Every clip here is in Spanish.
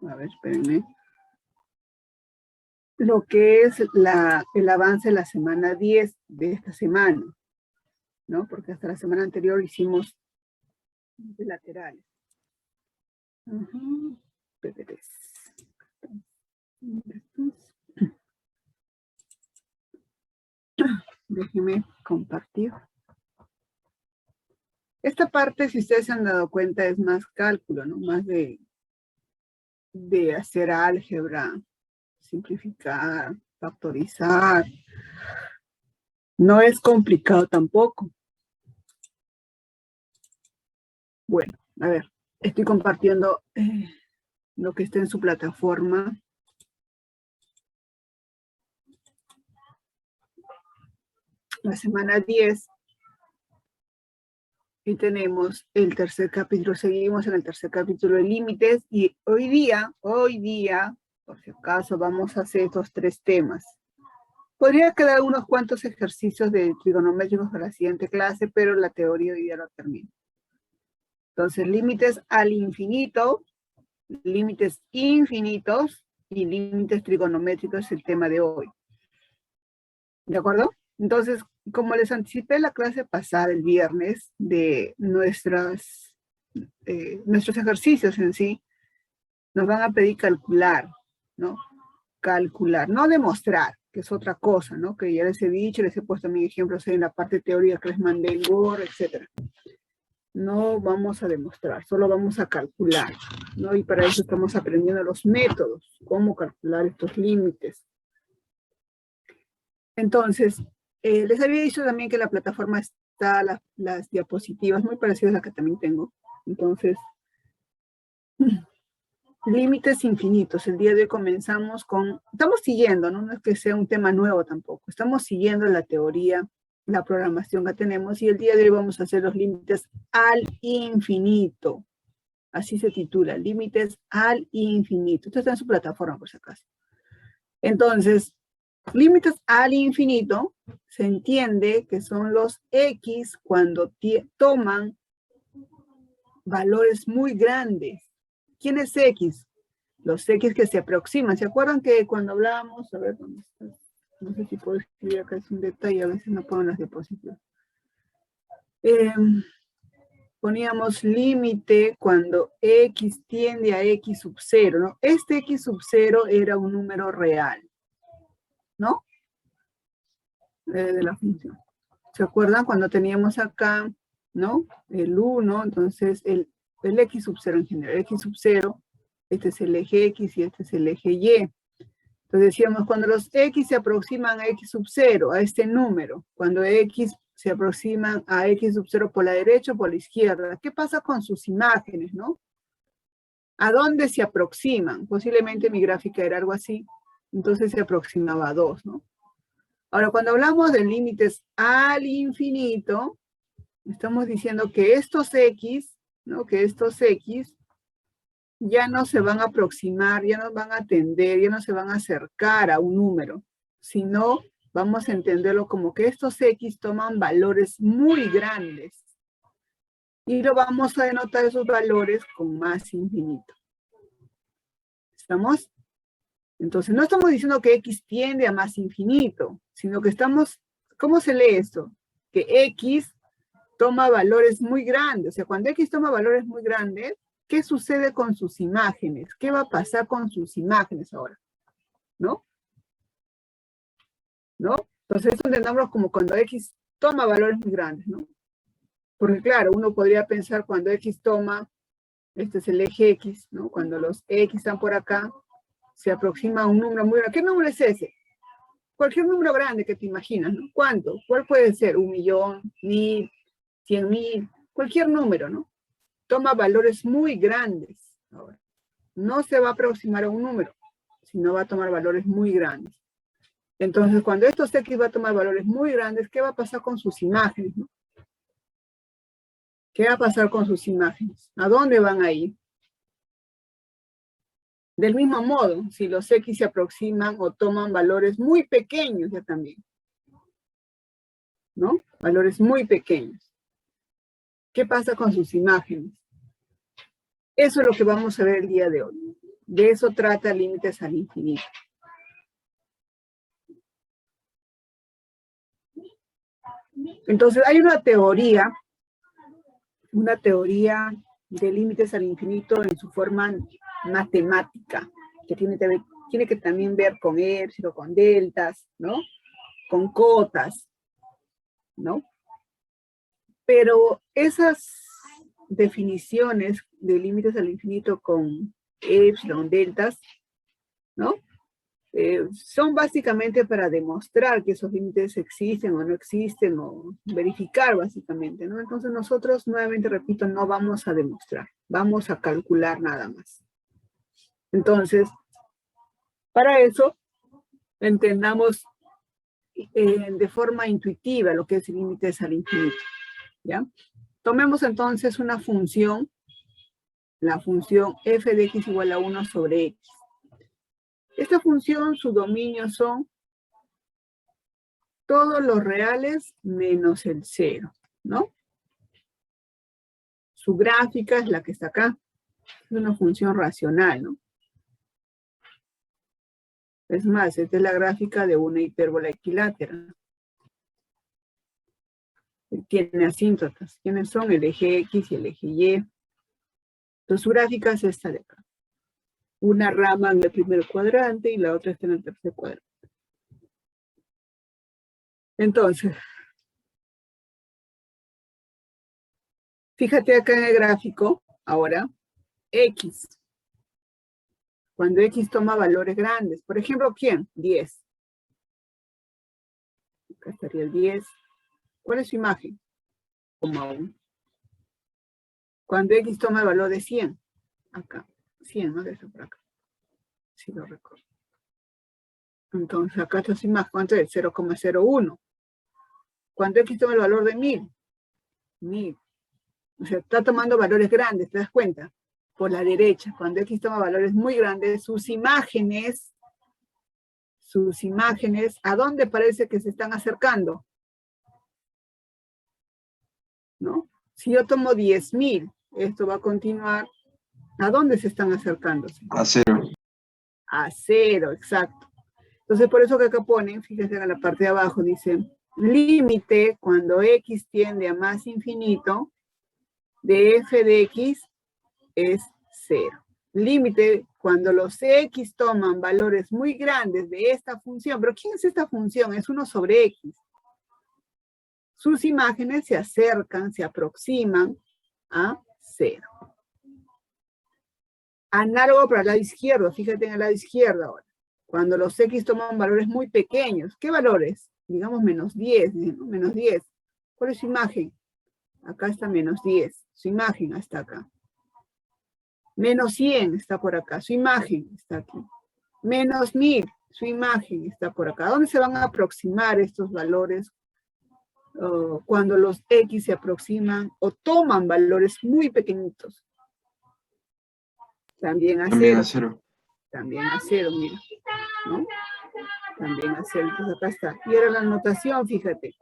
A ver, espérenme. Lo que es el avance de la semana 10 de esta semana, ¿no? Porque hasta la semana anterior hicimos de laterales. Déjenme compartir. Esta parte, si ustedes se han dado cuenta, es más cálculo, ¿no? Más de hacer álgebra, simplificar, factorizar. No es complicado tampoco. Bueno, a ver, estoy compartiendo lo que está en su plataforma. La semana 10. Y tenemos el tercer capítulo, seguimos en el tercer capítulo de límites. Y hoy día, por si acaso, vamos a hacer estos 3 temas. Podría quedar unos cuantos ejercicios de trigonométricos para la siguiente clase, pero la teoría hoy día lo termino. Entonces, límites al infinito, límites infinitos y límites trigonométricos es el tema de hoy. ¿De acuerdo? Entonces, como les anticipé en la clase pasada, el viernes, de nuestros ejercicios en sí, nos van a pedir calcular, ¿no? Calcular, no demostrar, que es otra cosa, ¿no? Que ya les he dicho, les he puesto mis ejemplos en la parte teórica que les mandé en Word, etc. No vamos a demostrar, solo vamos a calcular, ¿no? Y para eso estamos aprendiendo los métodos, cómo calcular estos límites. Entonces, les había dicho también que la plataforma está las diapositivas muy parecidas a las que también tengo. Entonces, límites infinitos. El día de hoy comenzamos con, estamos siguiendo, ¿no? No es que sea un tema nuevo tampoco. Estamos siguiendo la teoría, la programación que tenemos y el día de hoy vamos a hacer los límites al infinito. Así se titula, límites al infinito. Esto está en su plataforma por si acaso. Entonces, límites al infinito se entiende que son los X cuando toman valores muy grandes. ¿Quién es X? Los X que se aproximan. ¿Se acuerdan que cuando hablábamos? A ver, ¿dónde está? No sé si puedo escribir acá, es un detalle, a veces no pongo las diapositivas. Poníamos límite cuando X tiende a X sub 0, ¿no? Este X sub 0 era un número real, ¿no? De la función. ¿Se acuerdan cuando teníamos acá, ¿no? El 1, entonces el X sub 0 en general, X sub 0, este es el eje X y este es el eje Y. Entonces decíamos, cuando los X se aproximan a X sub 0, a este número, cuando X se aproximan a X sub 0 por la derecha o por la izquierda, ¿qué pasa con sus imágenes, no? ¿A dónde se aproximan? Posiblemente mi gráfica era algo así, entonces se aproximaba a 2, ¿no? Ahora, cuando hablamos de límites al infinito, estamos diciendo que estos X, ¿no? Que estos X ya no se van a aproximar, ya no van a tender, ya no se van a acercar a un número, sino vamos a entenderlo como que estos X toman valores muy grandes. Y lo vamos a denotar esos valores con más infinito. ¿Estamos? Entonces, no estamos diciendo que X tiende a más infinito, sino que estamos, ¿cómo se lee esto? Que X toma valores muy grandes. O sea, cuando X toma valores muy grandes, ¿qué sucede con sus imágenes? ¿Qué va a pasar con sus imágenes ahora? ¿No? ¿No? Entonces, esto entendamos como cuando X toma valores muy grandes, ¿no? Porque claro, uno podría pensar cuando X toma, este es el eje X, ¿no? Cuando los X están por acá, se aproxima a un número muy grande. ¿Qué número es ese? Cualquier número grande que te imaginas, ¿no? ¿Cuánto? ¿Cuál puede ser? 1.000.000, 1.000, 100.000, cualquier número, ¿no? Toma valores muy grandes. Ahora, no se va a aproximar a un número, sino va a tomar valores muy grandes. Entonces, cuando estos X va a tomar valores muy grandes, ¿qué va a pasar con sus imágenes, no? ¿Qué va a pasar con sus imágenes? ¿A dónde van a ir? Del mismo modo, si los X se aproximan o toman valores muy pequeños ya también, ¿no? Valores muy pequeños. ¿Qué pasa con sus imágenes? Eso es lo que vamos a ver el día de hoy. De eso trata límites al infinito. Entonces, hay una teoría de límites al infinito en su forma matemática, que tiene que también ver con épsilon, con deltas, ¿no? Con cotas, ¿no? Pero esas definiciones de límites al infinito con épsilon, deltas, ¿no? Son básicamente para demostrar que esos límites existen o no existen, o verificar básicamente, ¿no? Entonces nosotros, nuevamente repito, no vamos a demostrar, vamos a calcular nada más. Entonces, para eso, entendamos de forma intuitiva lo que es límites al infinito, ¿ya? Tomemos entonces una función, la función f de x igual a 1 sobre x. Esta función, su dominio son todos los reales menos el 0, ¿no? Su gráfica es la que está acá. Es una función racional, ¿no? Es más, esta es la gráfica de una hipérbola equilátera. Tiene asíntotas. ¿Quiénes son? El eje X y el eje Y. Entonces, su gráfica es esta de acá. Una rama en el primer cuadrante y la otra está en el tercer cuadrante. Entonces, fíjate acá en el gráfico, ahora, X. Cuando X toma valores grandes. Por ejemplo, ¿quién? 10. Acá estaría el 10. ¿Cuál es su imagen? 1,1. Cuando X toma el valor de 100. Acá. 100, ¿no? Debe estar por acá. Si lo recuerdo. Entonces, acá está su imagen. ¿Cuánto es? 0,01. Cuando X toma el valor de 1000. 1000. O sea, está tomando valores grandes, ¿te das cuenta? Por la derecha. Cuando X toma valores muy grandes, sus imágenes, ¿a dónde parece que se están acercando? ¿No? Si yo tomo 10.000, esto va a continuar. ¿A dónde se están acercando? A 0. A 0, exacto. Entonces, por eso que acá ponen, fíjense en la parte de abajo, dice, límite cuando X tiende a más infinito, de f de X es 0. Límite cuando los X toman valores muy grandes de esta función. ¿Pero quién es esta función? Es 1 sobre X. Sus imágenes se acercan, se aproximan a 0. Análogo para el lado izquierdo. Fíjate en el lado izquierdo ahora. Cuando los X toman valores muy pequeños. ¿Qué valores? Digamos menos 10. ¿No? Menos 10. ¿Cuál es su imagen? Acá está menos 10. Su imagen está acá. Menos 100 está por acá. Su imagen está aquí. Menos 1000. Su imagen está por acá. ¿Dónde se van a aproximar estos valores? Cuando los X se aproximan o toman valores muy pequeñitos. También a 0. También a 0, mira. ¿No? También a 0. Entonces acá está. Y ahora la notación, fíjate.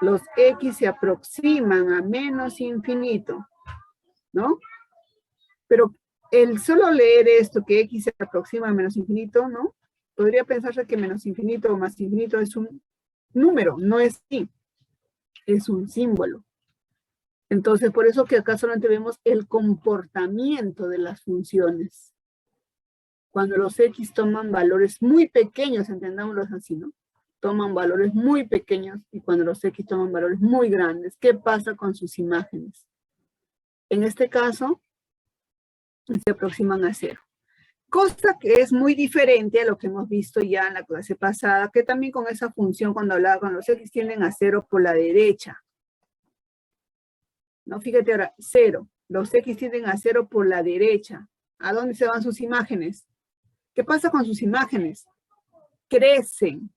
Los X se aproximan a menos infinito. ¿No? Pero el solo leer esto, que X se aproxima a menos infinito, ¿no? Podría pensarse que menos infinito o más infinito es un número. No es así. Es un símbolo. Entonces, por eso que acá solamente vemos el comportamiento de las funciones. Cuando los X toman valores muy pequeños, entendámoslos así, ¿no? Toman valores muy pequeños y cuando los X toman valores muy grandes, ¿qué pasa con sus imágenes? En este caso, se aproximan a 0. Cosa que es muy diferente a lo que hemos visto ya en la clase pasada, que también con esa función cuando hablaba con los X tienden a 0 por la derecha. No, fíjate ahora, 0. Los X tienden a 0 por la derecha. ¿A dónde se van sus imágenes? ¿Qué pasa con sus imágenes? Crecen.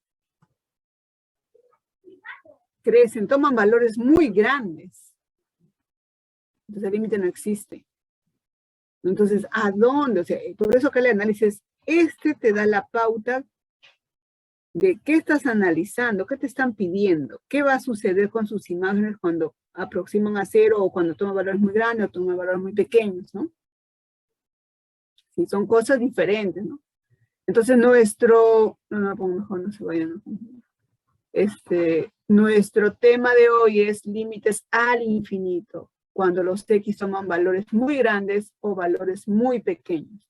Crecen, toman valores muy grandes. Entonces el límite no existe. Entonces, ¿a dónde? O sea, por eso que el análisis, te da la pauta de qué estás analizando, qué te están pidiendo, qué va a suceder con sus imágenes cuando aproximan a 0 o cuando toman valores muy grandes o toman valores muy pequeños, ¿no? ¿sí? Son cosas diferentes, ¿no? Entonces nuestro, no, pongo mejor, no se vayan a confundir. Nuestro tema de hoy es límites al infinito, cuando los x toman valores muy grandes o valores muy pequeños,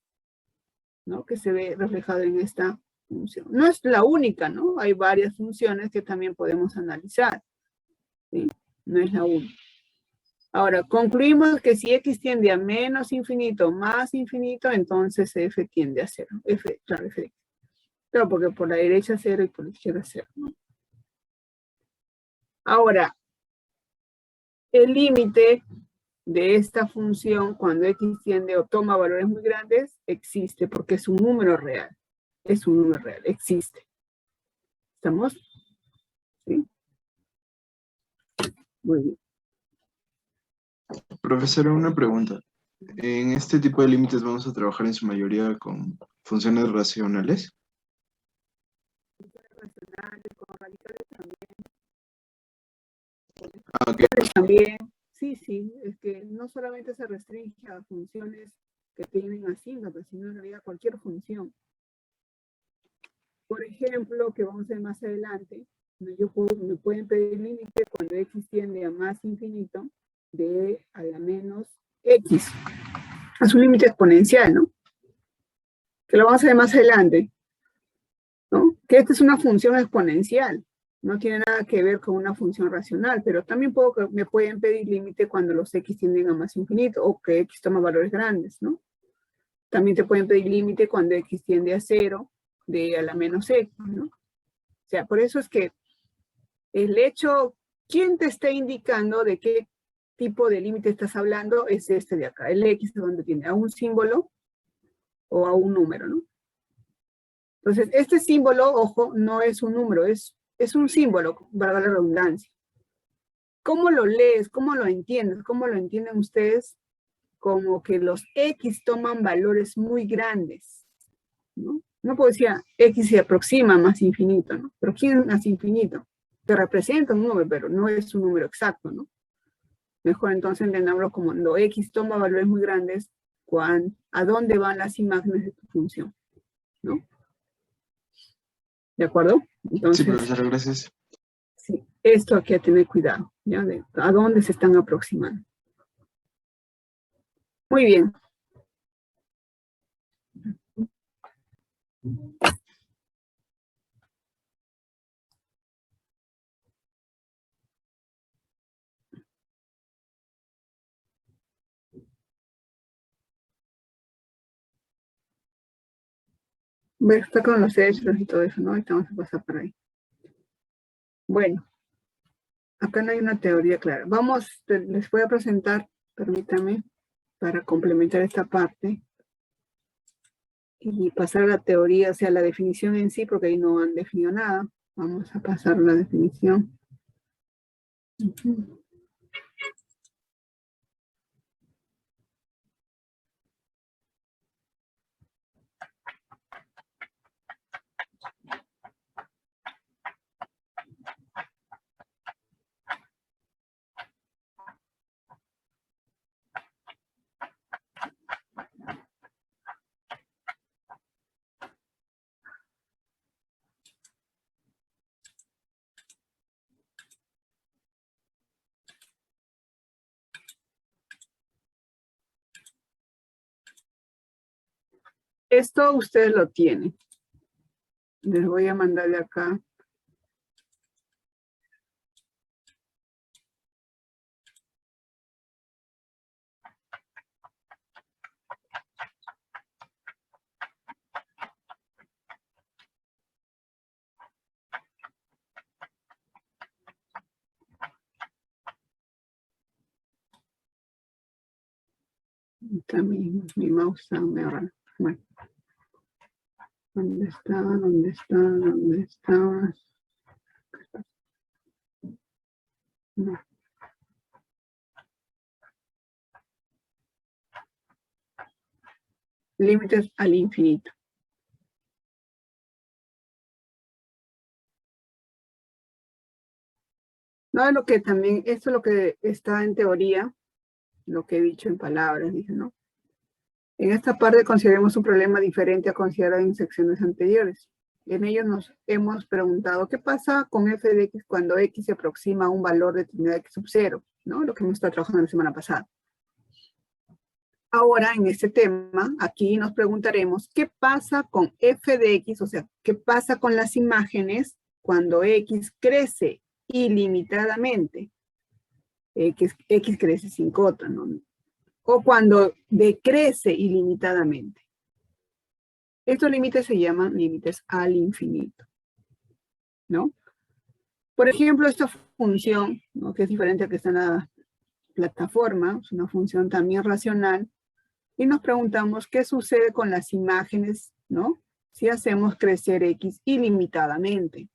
¿no? Que se ve reflejado en esta función. No es la única, ¿no? Hay varias funciones que también podemos analizar, ¿sí? No es la única. Ahora, concluimos que si x tiende a menos infinito, más infinito, entonces f tiende a cero. Claro, claro, porque por la derecha 0 y por la izquierda 0, ¿no? Ahora, el límite de esta función cuando x tiende o toma valores muy grandes existe porque es un número real. Es un número real, existe. ¿Estamos? ¿Sí? Muy bien. Profesora, una pregunta. ¿En este tipo de límites vamos a trabajar en su mayoría con funciones racionales? Racionales, con radicales Ah, ok. también. Sí, es que no solamente se restringe a funciones que tienen asíntotas, sino en realidad cualquier función. Por ejemplo, que vamos a ver más adelante, me pueden pedir límite cuando x tiende a más infinito de a la menos x. Es un límite exponencial, ¿no? Que lo vamos a ver más adelante, ¿no? Que esta es una función exponencial. No tiene nada que ver con una función racional, pero también me pueden pedir límite cuando los x tienden a más infinito o que x toma valores grandes, ¿no? También te pueden pedir límite cuando x tiende a 0 de a la menos x, ¿no? O sea, por eso es que el hecho, ¿quién te está indicando de qué tipo de límite estás hablando? Es este de acá. El x es donde tiene a un símbolo o a un número, ¿no? Entonces, este símbolo, ojo, no es un número, es un símbolo, valga la redundancia. ¿Cómo lo lees? ¿Cómo lo entiendes? ¿Cómo lo entienden ustedes? Como que los x toman valores muy grandes, ¿no? No puedo decir x se aproxima más infinito, ¿no? Pero ¿quién es más infinito? Te representa un número, pero no es un número exacto, ¿no? Mejor entonces entendámoslo como cuando x toma valores muy grandes, ¿a dónde van las imágenes de tu función? ¿No? ¿De acuerdo? Entonces, Sí, profesora, gracias. sí, esto hay que tener cuidado, ¿ya? ¿A dónde se están aproximando? Muy bien. Está con los hechos y todo eso, ¿no? Ahorita vamos a pasar por ahí. Bueno, acá no hay una teoría clara. Les voy a presentar, permítame, para complementar esta parte y pasar a la teoría, o sea, la definición en sí, porque ahí no han definido nada. Vamos a pasar a la definición. Esto ustedes lo tienen. Les voy a mandar de acá. También mi mouse está medio raro. Bueno. ¿Dónde está? ¿Dónde está? ¿Dónde está? No. Límites al infinito. No es lo que también, esto es lo que está en teoría, lo que he dicho en palabras, dije, ¿no? En esta parte consideremos un problema diferente a considerar en secciones anteriores. En ellos nos hemos preguntado qué pasa con f de x cuando x se aproxima a un valor determinado de x sub 0, ¿no? Lo que hemos estado trabajando la semana pasada. Ahora, en este tema, aquí nos preguntaremos qué pasa con f de x, o sea, qué pasa con las imágenes cuando x crece ilimitadamente. X crece sin cota, ¿no? O cuando decrece ilimitadamente. Estos límites se llaman límites al infinito, ¿no? Por ejemplo, esta función, ¿no? Que es diferente a que está en la plataforma, es una función también racional, y nos preguntamos qué sucede con las imágenes, ¿no? Si hacemos crecer X ilimitadamente.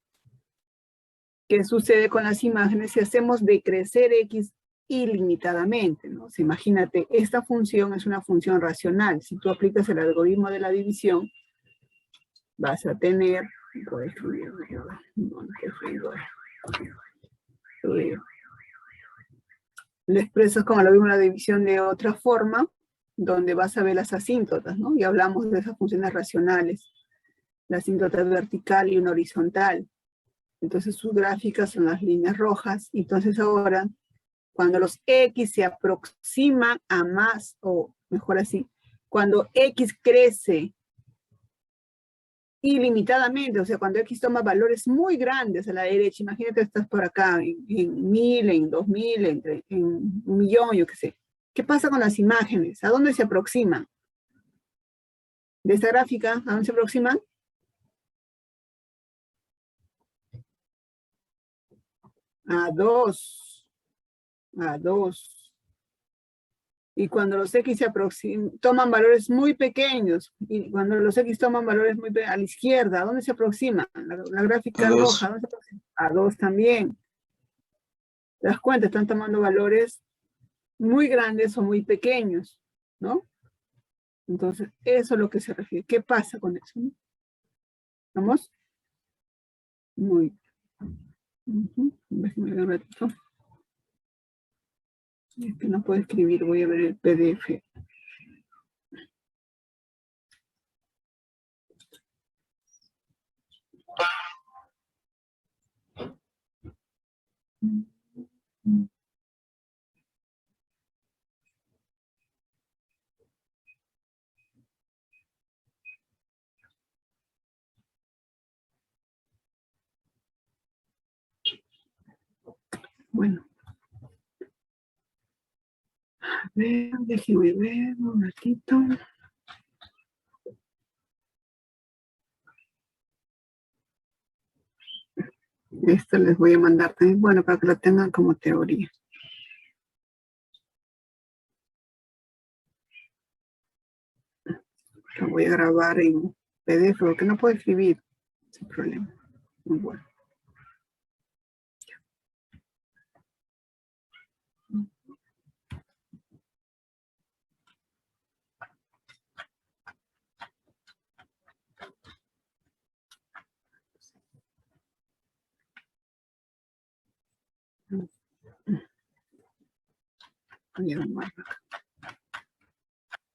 ¿Qué sucede con las imágenes si hacemos decrecer X ilimitadamente, ¿no? O sea, imagínate, esta función es una función racional. Si tú aplicas el algoritmo de la división, vas a tener, voy a escribir, lo expresas como algoritmo de la división de otra forma, donde vas a ver las asíntotas, ¿no? Y hablamos de esas funciones racionales, la asíntota vertical y una horizontal. Entonces sus gráficas son las líneas rojas. Entonces ahora, cuando los X se aproximan a más, o mejor así, cuando X crece ilimitadamente, o sea, cuando X toma valores muy grandes a la derecha, imagínate estás por acá en 1000, en 2000, en 1.000.000, yo qué sé. ¿Qué pasa con las imágenes? ¿A dónde se aproximan? De esta gráfica, ¿a dónde se aproximan? A 2. A 2. Y cuando los X se aproximan, toman valores muy pequeños, y cuando los X toman valores muy pequeños, a la izquierda, ¿a dónde se aproximan? La gráfica roja, ¿a dónde se aproxima? A 2 también. ¿Te das cuenta? Están tomando valores muy grandes o muy pequeños, ¿no? Entonces, eso es lo que se refiere. ¿Qué pasa con eso? ¿No? ¿Vamos? Muy bien. Déjame ver un ratito. Es que no puedo escribir, voy a ver el PDF. Bueno. A ver, déjeme ver un ratito. Esto les voy a mandar también, bueno, para que lo tengan como teoría. Lo voy a grabar en PDF, porque no puedo escribir, sin problema. Muy bueno.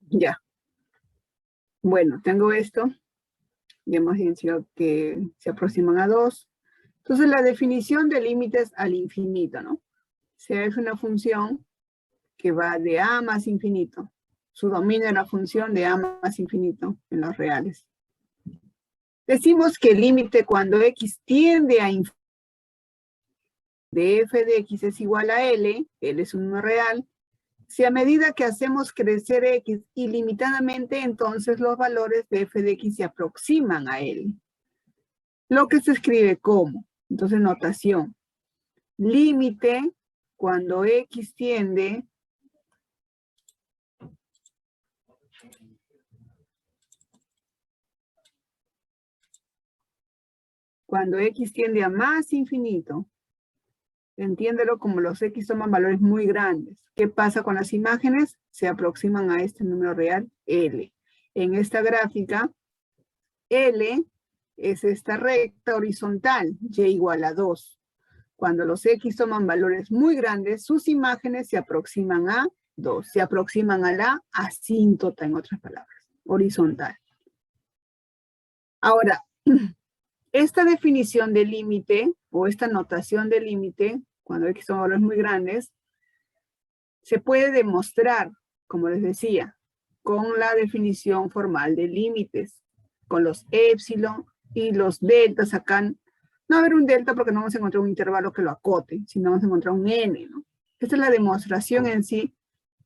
Ya. Bueno, tengo esto. Ya hemos dicho que se aproximan a 2. Entonces, la definición de límites al infinito, ¿no? O sea, es una función que va de A más infinito. Su dominio es la función de A más infinito en los reales. Decimos que el límite cuando X tiende a infinito de f de X es igual a L es un número real. Si a medida que hacemos crecer X ilimitadamente, entonces los valores de f de X se aproximan a L. Lo que se escribe como, entonces notación, límite cuando X tiende a más infinito, entiéndelo como los X toman valores muy grandes. ¿Qué pasa con las imágenes? Se aproximan a este número real, L. En esta gráfica, L es esta recta horizontal, y igual a 2. Cuando los X toman valores muy grandes, sus imágenes se aproximan a 2. Se aproximan a la asíntota, en otras palabras, horizontal. Ahora, esta definición de límite, o esta notación de límite, cuando X son valores muy grandes, se puede demostrar, como les decía, con la definición formal de límites, con los épsilon y los deltas. Acá no va a haber un delta porque no vamos a encontrar un intervalo que lo acote, sino vamos a encontrar un n, ¿no? Esta es la demostración en sí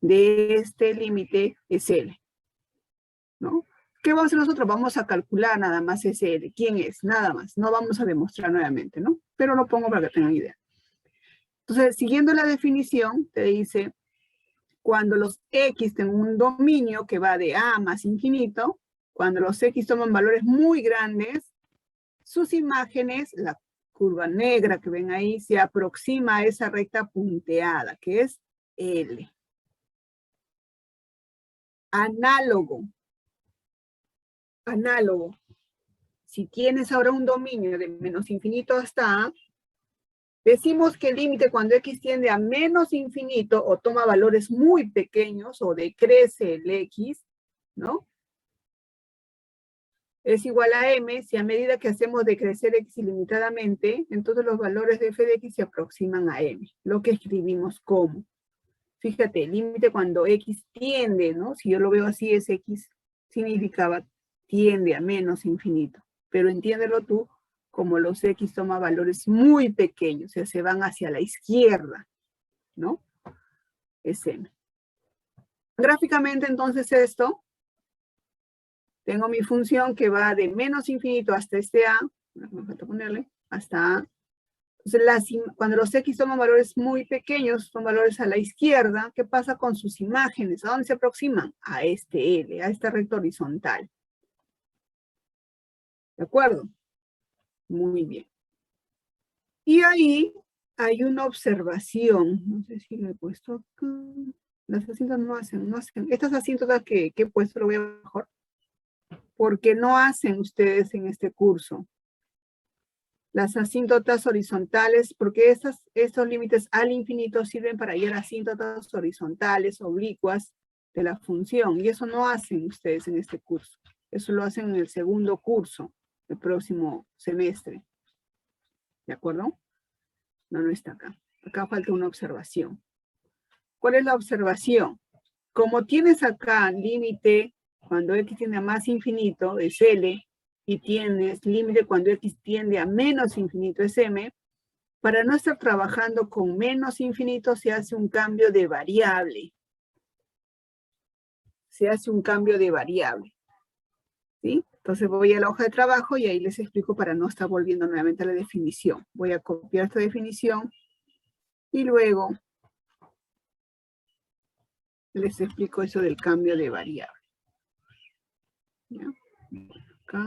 de este límite SL, ¿no? ¿Qué vamos a hacer nosotros? Vamos a calcular nada más SL. ¿Quién es? Nada más. No vamos a demostrar nuevamente, ¿no? Pero lo pongo para que tengan idea. Entonces, siguiendo la definición, te dice, cuando los X tienen un dominio que va de A más infinito, cuando los X toman valores muy grandes, sus imágenes, la curva negra que ven ahí, se aproxima a esa recta punteada, que es L. Análogo. Si tienes ahora un dominio de menos infinito hasta A, decimos que el límite cuando X tiende a menos infinito o toma valores muy pequeños o decrece el X, ¿no? Es igual a M, si a medida que hacemos decrecer X ilimitadamente, entonces los valores de f de X se aproximan a M, lo que escribimos como. Fíjate, el límite cuando X tiende, ¿no? Si yo lo veo así, es X significaba tiende a menos infinito. Pero entiéndelo tú como los X toman valores muy pequeños, o sea, se van hacia la izquierda, ¿no? Es M. Gráficamente, entonces, esto, tengo mi función que va de menos infinito hasta este A, me falta ponerle, hasta A. Entonces, cuando los X toman valores muy pequeños, son valores a la izquierda, ¿qué pasa con sus imágenes? ¿A dónde se aproximan? A este L, a esta recta horizontal. ¿De acuerdo? Muy bien. Y ahí hay una observación. No sé si lo he puesto acá. Las asíntotas no hacen. Estas asíntotas que he puesto, lo voy a ver mejor. Porque no hacen ustedes en este curso. Las asíntotas horizontales, porque estos límites al infinito sirven para hallar asíntotas horizontales, oblicuas de la función. Y eso no hacen ustedes en este curso. Eso lo hacen en el segundo curso, el próximo semestre. ¿De acuerdo? No está acá. Acá falta una observación. ¿Cuál es la observación? Como tienes acá límite cuando X tiende a más infinito, es L, y tienes límite cuando X tiende a menos infinito, es M, para no estar trabajando con menos infinito se hace un cambio de variable. Se hace un cambio de variable. ¿Sí? Entonces voy a la hoja de trabajo y ahí les explico para no estar volviendo nuevamente a la definición. Voy a copiar esta definición y luego les explico eso del cambio de variable. ¿Ya? Acá.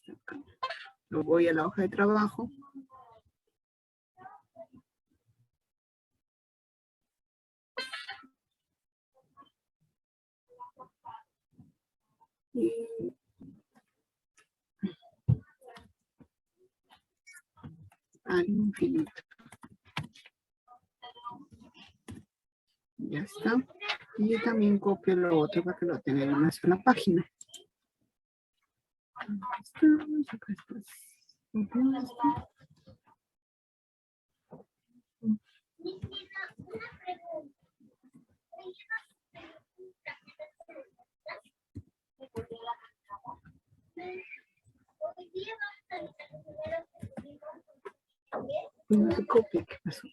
Acá. Lo voy a la hoja de trabajo. Y al infinito. Ya está. Y también copio lo otro para que lo tenga en una sola página. Acá está. No se copia, ¿qué pasó?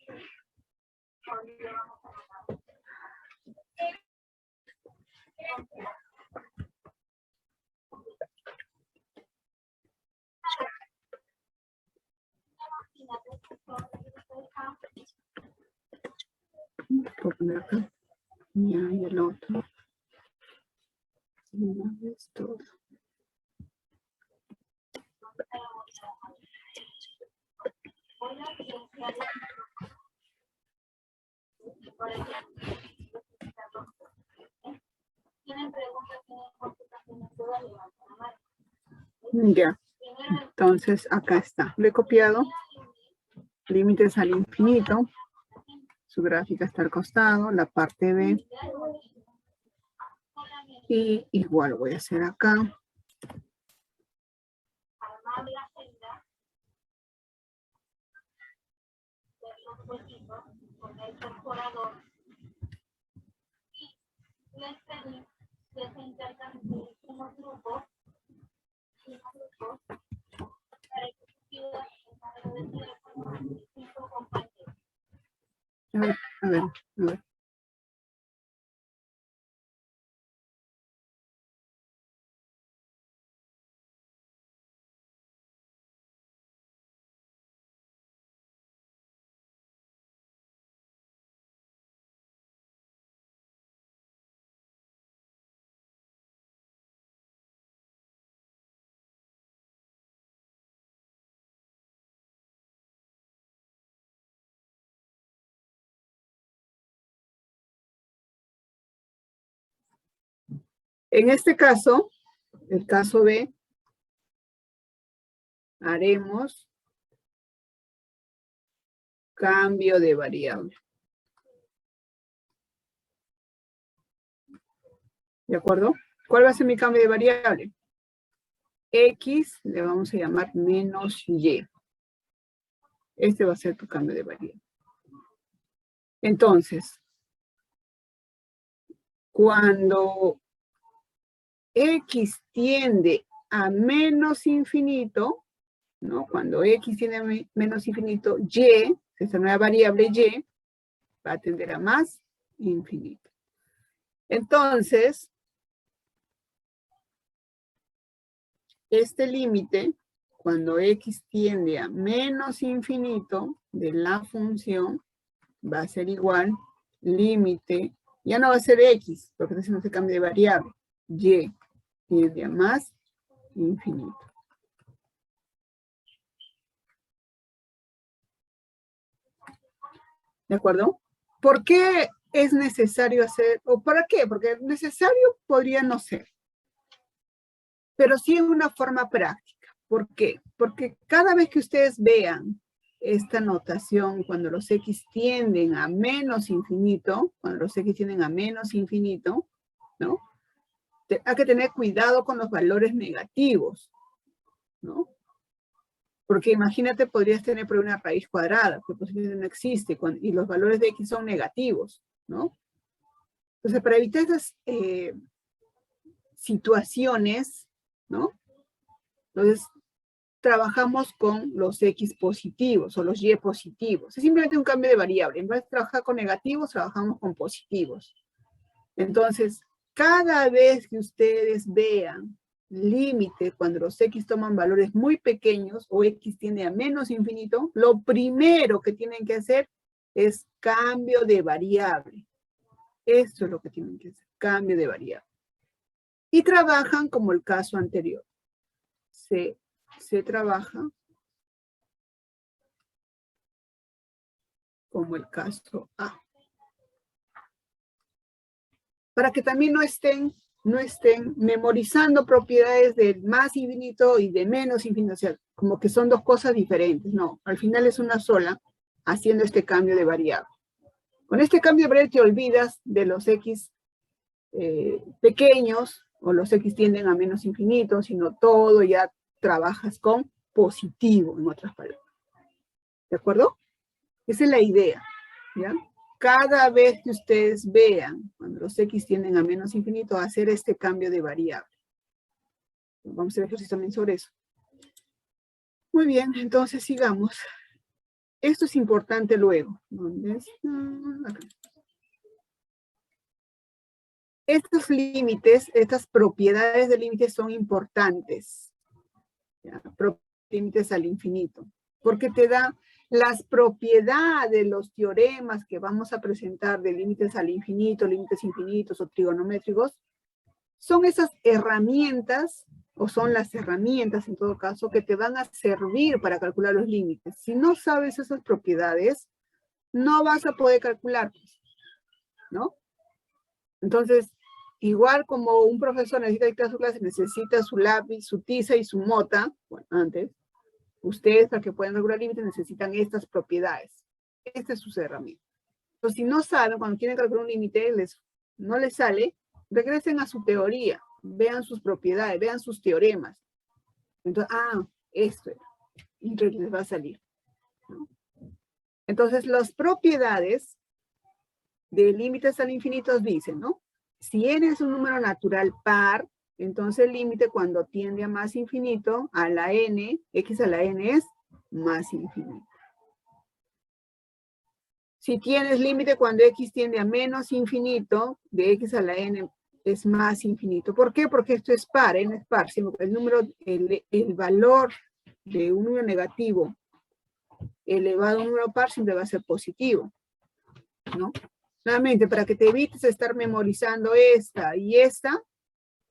Por poner acá. Ya, y el otro. Una vez todo. Ya. Entonces, acá está. Lo he copiado. Límites al infinito. Su gráfica está al costado, la parte B. Y igual voy a hacer acá. A ver. En este caso, el caso B, haremos cambio de variable. ¿De acuerdo? ¿Cuál va a ser mi cambio de variable? X le vamos a llamar menos Y. Este va a ser tu cambio de variable. Entonces, cuando X tiende a menos infinito, ¿no? Cuando X tiende a menos infinito, Y, esta nueva variable Y, va a tender a más infinito. Entonces, este límite, cuando X tiende a menos infinito de la función, va a ser igual, límite, ya no va a ser X, porque no se cambia de variable, Y tiende a más infinito. ¿De acuerdo? ¿Por qué es necesario hacer, o para qué? Porque necesario podría no ser, pero sí en una forma práctica. ¿Por qué? Porque cada vez que ustedes vean esta notación, cuando los X tienden a menos infinito, ¿no? Hay que tener cuidado con los valores negativos, ¿no? Porque imagínate, podrías tener por una raíz cuadrada, que posiblemente no existe, y los valores de X son negativos, ¿no? Entonces, para evitar esas situaciones, ¿no? Entonces, trabajamos con los X positivos o los Y positivos. Es simplemente un cambio de variable. En vez de trabajar con negativos, trabajamos con positivos. Entonces, cada vez que ustedes vean límite, cuando los X toman valores muy pequeños o X tiende a menos infinito, lo primero que tienen que hacer es cambio de variable. Esto es lo que tienen que hacer, cambio de variable. Y trabajan como el caso anterior. Se trabaja como el caso A. Para que también no estén memorizando propiedades de más infinito y de menos infinito, o sea, como que son dos cosas diferentes. No, al final es una sola, haciendo este cambio de variable. Con este cambio de variable te olvidas de los X pequeños, o los X tienden a menos infinito, sino todo ya trabajas con positivo, en otras palabras. ¿De acuerdo? Esa es la idea, ¿ya? Cada vez que ustedes vean, cuando los X tienden a menos infinito, hacer este cambio de variable. Vamos a hacer ejercicio también sobre eso. Muy bien, entonces sigamos. Esto es importante luego. ¿Dónde está? Acá. Estos límites, estas propiedades de límites son importantes. ¿Ya? Límites al infinito. Porque te da las propiedades de los teoremas que vamos a presentar de límites al infinito, límites infinitos o trigonométricos. Son esas herramientas, o son las herramientas en todo caso, que te van a servir para calcular los límites. Si no sabes esas propiedades, no vas a poder calcular, ¿no? Entonces, igual como un profesor necesita dictar su clase, necesita su lápiz, su tiza y su mota, bueno, antes, ustedes para que puedan calcular límites necesitan estas propiedades. Esta es su herramienta. Entonces, si no saben, cuando quieren calcular un límite, no les sale, regresen a su teoría, vean sus propiedades, vean sus teoremas. Entonces, esto era. Entonces les va a salir, ¿no? Entonces, las propiedades de límites al infinito dicen, ¿no? Si n es un número natural par, entonces el límite cuando tiende a más infinito, a la n, x a la n es más infinito. Si tienes límite cuando x tiende a menos infinito, de x a la n es más infinito. ¿Por qué? Porque esto es par, n es par. El valor de un número negativo elevado a un número par siempre va a ser positivo, ¿no? Nuevamente, para que te evites estar memorizando esta y esta,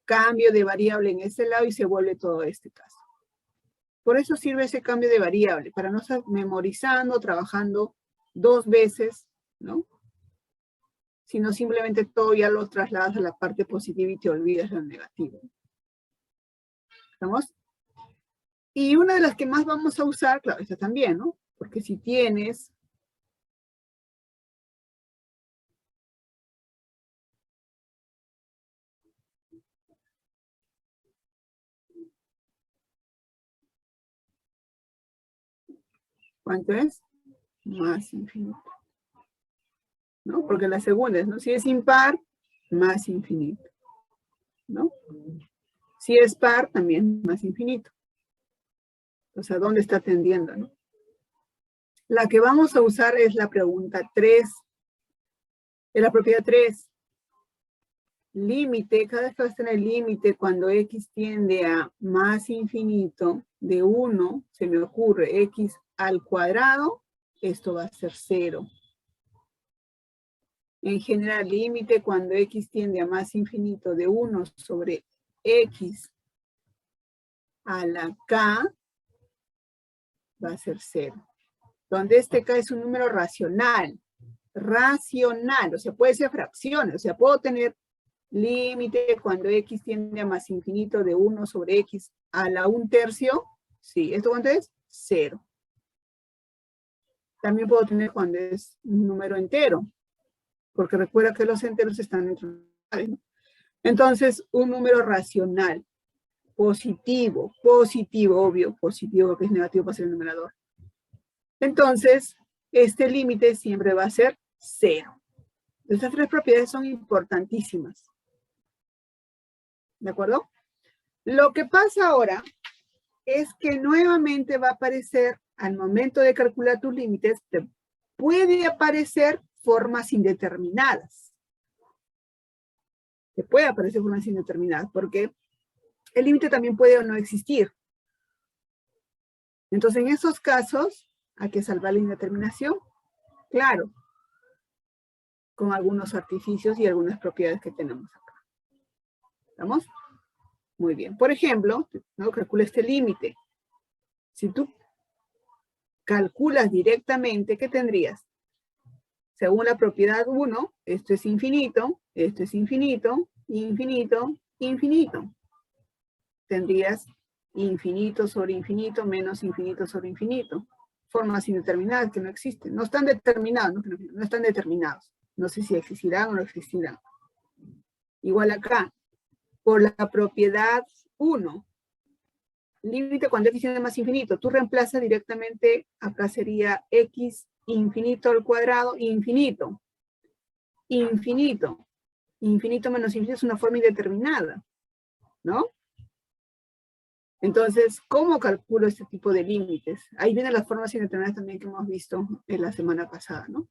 cambio de variable en este lado y se vuelve todo este caso. Por eso sirve ese cambio de variable, para no estar memorizando, trabajando 2 veces, ¿no? Sino simplemente todo ya lo trasladas a la parte positiva y te olvidas lo negativo. ¿Estamos? Y una de las que más vamos a usar, claro, esta también, ¿no? Porque si tienes ¿cuánto es? Más infinito, ¿no? Porque la segunda es, ¿no? Si es impar, más infinito, ¿no? Si es par, también más infinito. O sea, ¿dónde está tendiendo, no? La que vamos a usar es la pregunta 3. Es la propiedad 3. Límite, cada vez que vas a tener límite cuando x tiende a más infinito de 1, se me ocurre x al cuadrado, esto va a ser 0. En general, límite cuando x tiende a más infinito de 1 sobre x a la k, va a ser 0. Donde este k es un número racional. Racional, o sea, puede ser fracciones. O sea, puedo tener límite cuando x tiende a más infinito de 1 sobre x a la 1/3. Sí, ¿esto cuánto es? 0. También puedo tener cuando es un número entero. Porque recuerda que los enteros están dentro. Entonces, un número racional. Positivo, obvio, positivo que es negativo para ser el numerador. Entonces, este límite siempre va a ser 0. Estas 3 propiedades son importantísimas. ¿De acuerdo? Lo que pasa ahora es que nuevamente va a aparecer, al momento de calcular tus límites, te puede aparecer formas indeterminadas. Te puede aparecer formas indeterminadas, porque el límite también puede o no existir. Entonces, en esos casos, hay que salvar la indeterminación. Claro. Con algunos artificios y algunas propiedades que tenemos acá. ¿Estamos? Muy bien. Por ejemplo, ¿no? Calcula este límite. Si tú calculas directamente, ¿qué tendrías? Según la propiedad 1, esto es infinito, infinito, infinito. Tendrías infinito sobre infinito menos infinito sobre infinito. Formas indeterminadas que no existen. No están determinadas, no están determinados. No sé si existirán o no existirán. Igual acá, por la propiedad 1, límite cuando x tiende a más infinito, tú reemplazas directamente, acá sería x infinito al cuadrado, infinito. Infinito. Infinito menos infinito es una forma indeterminada, ¿no? Entonces, ¿cómo calculo este tipo de límites? Ahí vienen las formas indeterminadas también que hemos visto en la semana pasada, ¿no?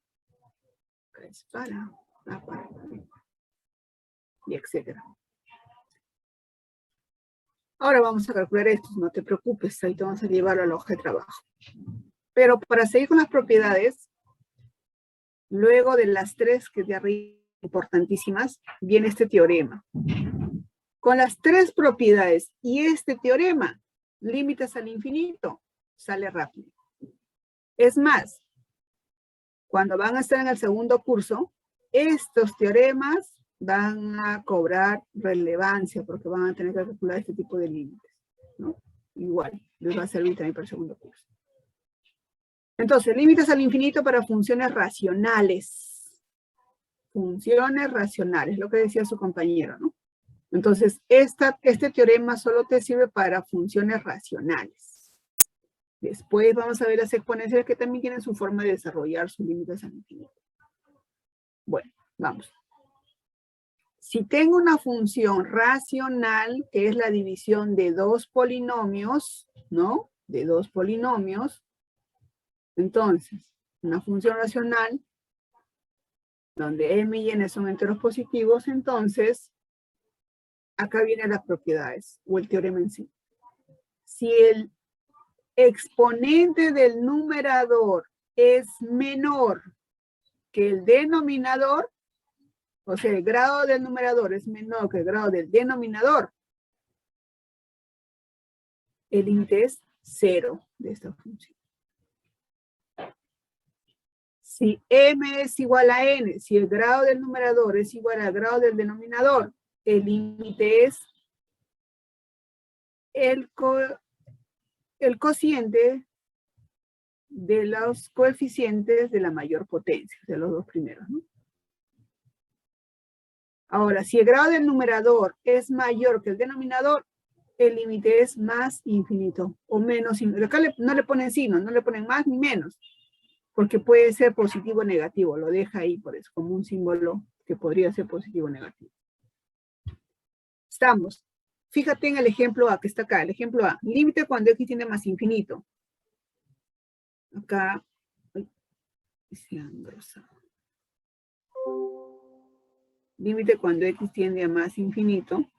Y etcétera. Ahora vamos a calcular esto, no te preocupes, ahí te vamos a llevarlo a la hoja de trabajo. Pero para seguir con las propiedades, luego de las 3 que de arriba importantísimas, viene este teorema. Con las 3 propiedades y este teorema, límites al infinito, sale rápido. Es más, cuando van a estar en el segundo curso, estos teoremas van a cobrar relevancia porque van a tener que calcular este tipo de límites, ¿no? Igual, les va a servir también para el segundo curso. Entonces, límites al infinito para funciones racionales. Funciones racionales, lo que decía su compañero, ¿no? Entonces, este teorema solo te sirve para funciones racionales. Después vamos a ver las exponenciales que también tienen su forma de desarrollar sus límites al infinito. Bueno, vamos. Si tengo una función racional, que es la división de dos polinomios, ¿no? De dos polinomios. Entonces, una función racional, donde m y n son enteros positivos, entonces, acá vienen las propiedades, o el teorema en sí. Si el exponente del numerador es menor que el denominador, o sea, el grado del numerador es menor que el grado del denominador, el límite es 0 de esta función. Si m es igual a n, si el grado del numerador es igual al grado del denominador, el límite es el cociente de los coeficientes de la mayor potencia, de los dos primeros, ¿no? Ahora, si el grado del numerador es mayor que el denominador, el límite es más infinito o menos infinito. Acá no le ponen signo, no le ponen más ni menos, porque puede ser positivo o negativo, lo deja ahí por eso, como un símbolo que podría ser positivo o negativo. Estamos. Fíjate en el ejemplo A que está acá, el ejemplo A. Límite cuando x tiende más infinito. Acá, límite cuando x tiende a más infinito.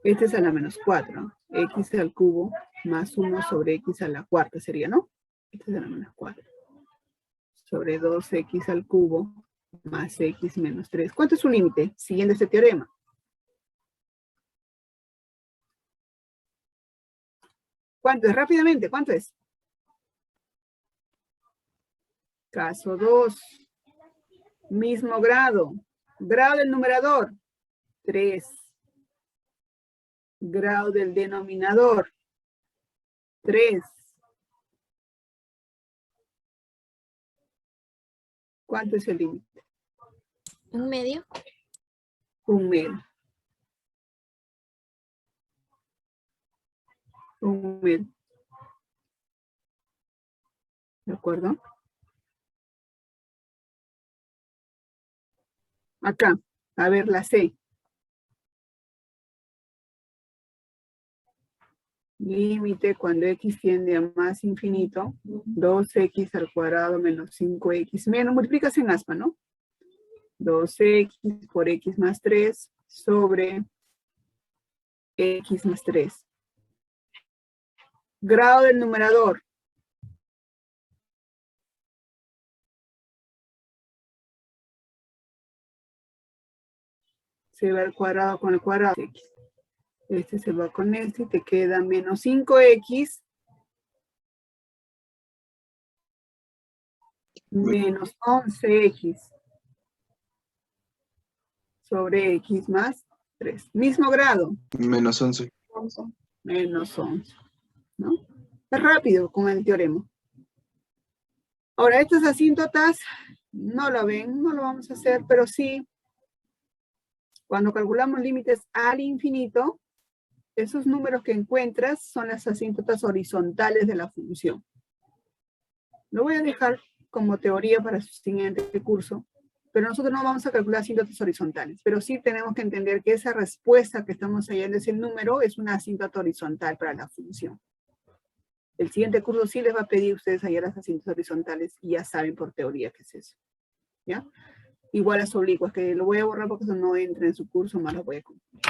Este es a la menos 4. X al cubo más 1 sobre x a la cuarta sería, ¿no? Este es a la menos 4. Sobre 2x al cubo más x menos 3. ¿Cuánto es su límite? Siguiendo este teorema. ¿Cuánto es? Rápidamente, ¿cuánto es? Caso 2. Mismo grado. Grado del numerador. 3. Grado del denominador. 3. ¿Cuánto es el límite? 1/2. 1/2. 1/2. ¿De acuerdo? Acá, a ver la C. Límite cuando x tiende a más infinito, 2x al cuadrado menos 5x menos, multiplicas en aspa, ¿no? 2x por x más 3 sobre x más 3. Grado del numerador. Se va al cuadrado con el cuadrado de x. Este se va con este y te queda menos 5x menos 11x sobre x más 3. Mismo grado. Menos 11. Menos 11. ¿No? Es rápido con el teorema. Ahora, estas asíntotas no lo ven, no lo vamos a hacer, pero sí, cuando calculamos límites al infinito, esos números que encuentras son las asíntotas horizontales de la función. Lo voy a dejar como teoría para su siguiente curso, pero nosotros no vamos a calcular asíntotas horizontales, pero sí tenemos que entender que esa respuesta que estamos hallando, ese número, es una asíntota horizontal para la función. El siguiente curso sí les va a pedir a ustedes hallar las asíntotas horizontales y ya saben por teoría qué es eso. ¿Ya? Igual las oblicuas, que lo voy a borrar porque eso no entra en su curso, más lo voy a cumplir.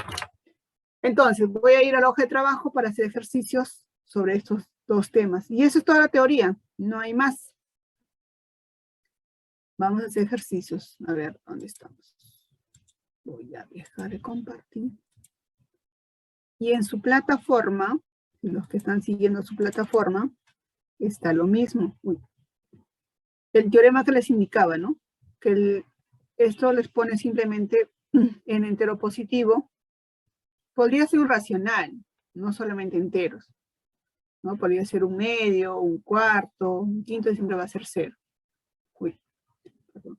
Entonces, voy a ir a la hoja de trabajo para hacer ejercicios sobre estos dos temas. Y eso es toda la teoría, no hay más. Vamos a hacer ejercicios. A ver, ¿dónde estamos? Voy a dejar de compartir. Y en su plataforma, los que están siguiendo su plataforma, está lo mismo. Uy. El teorema que les indicaba, ¿no? Que esto les pone simplemente en entero positivo. Podría ser un racional, no solamente enteros, ¿no? Podría ser un medio, un cuarto, un quinto, y siempre va a ser 0. Uy, perdón.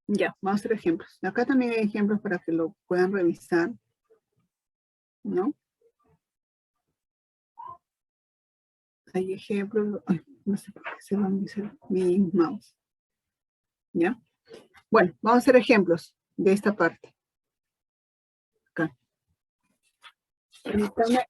Ya, vamos a hacer ejemplos. Acá también hay ejemplos para que lo puedan revisar, ¿no? Hay ejemplos. Ay, no sé por qué se va mi mouse. ¿Ya? Bueno, vamos a hacer ejemplos de esta parte. Acá. Permítame.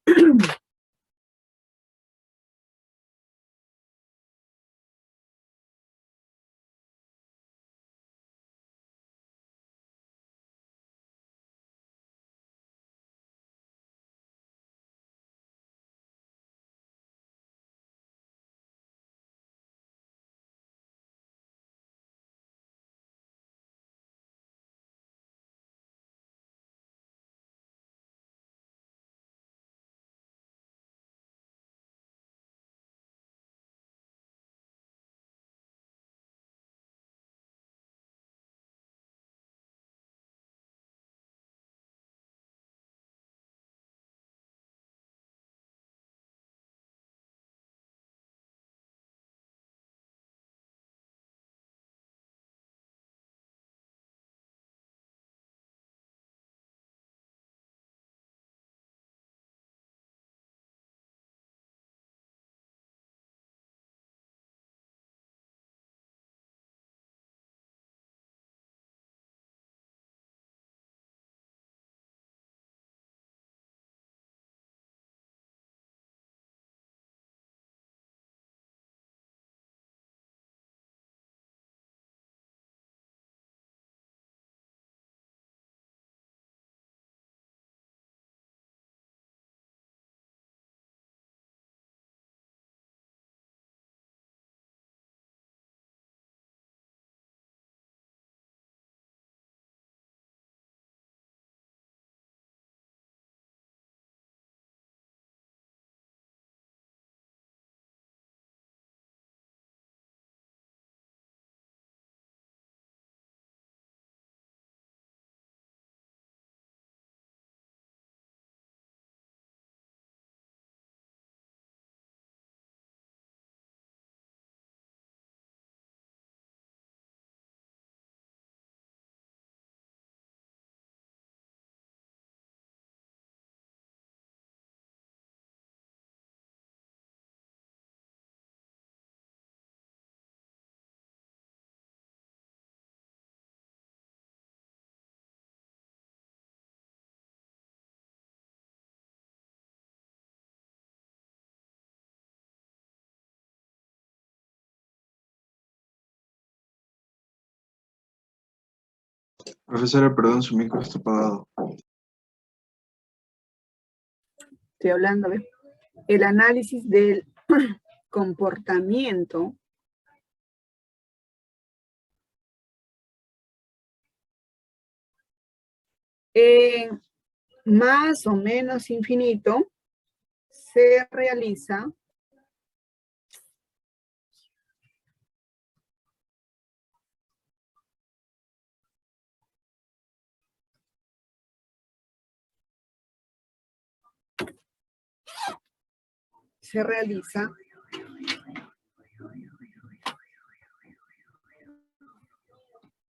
Profesora, perdón, su micro está apagado. Estoy hablando de el análisis del comportamiento en más o menos infinito se realiza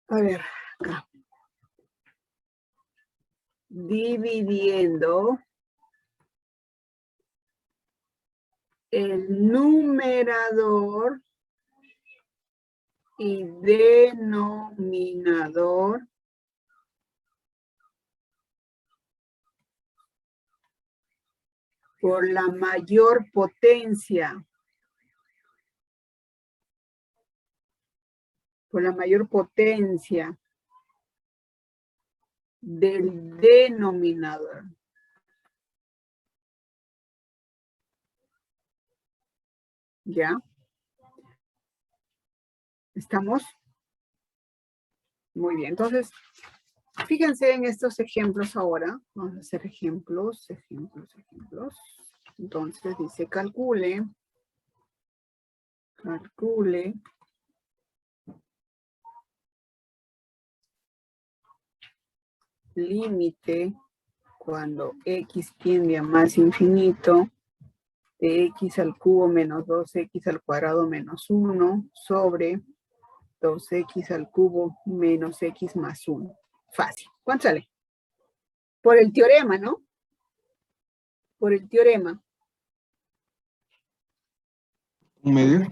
a ver, acá, dividiendo el numerador y denominador por la mayor potencia. Por la mayor potencia del denominador. ¿Ya? ¿Estamos? Muy bien. Entonces, fíjense en estos ejemplos ahora. Vamos a hacer ejemplos. Entonces dice calcule límite cuando x tiende a más infinito de x al cubo menos 2x al cuadrado menos 1 sobre 2x al cubo menos x más 1. Fácil. ¿Cuánto sale? Por el teorema, ¿no? Por el teorema. ¿Un medio?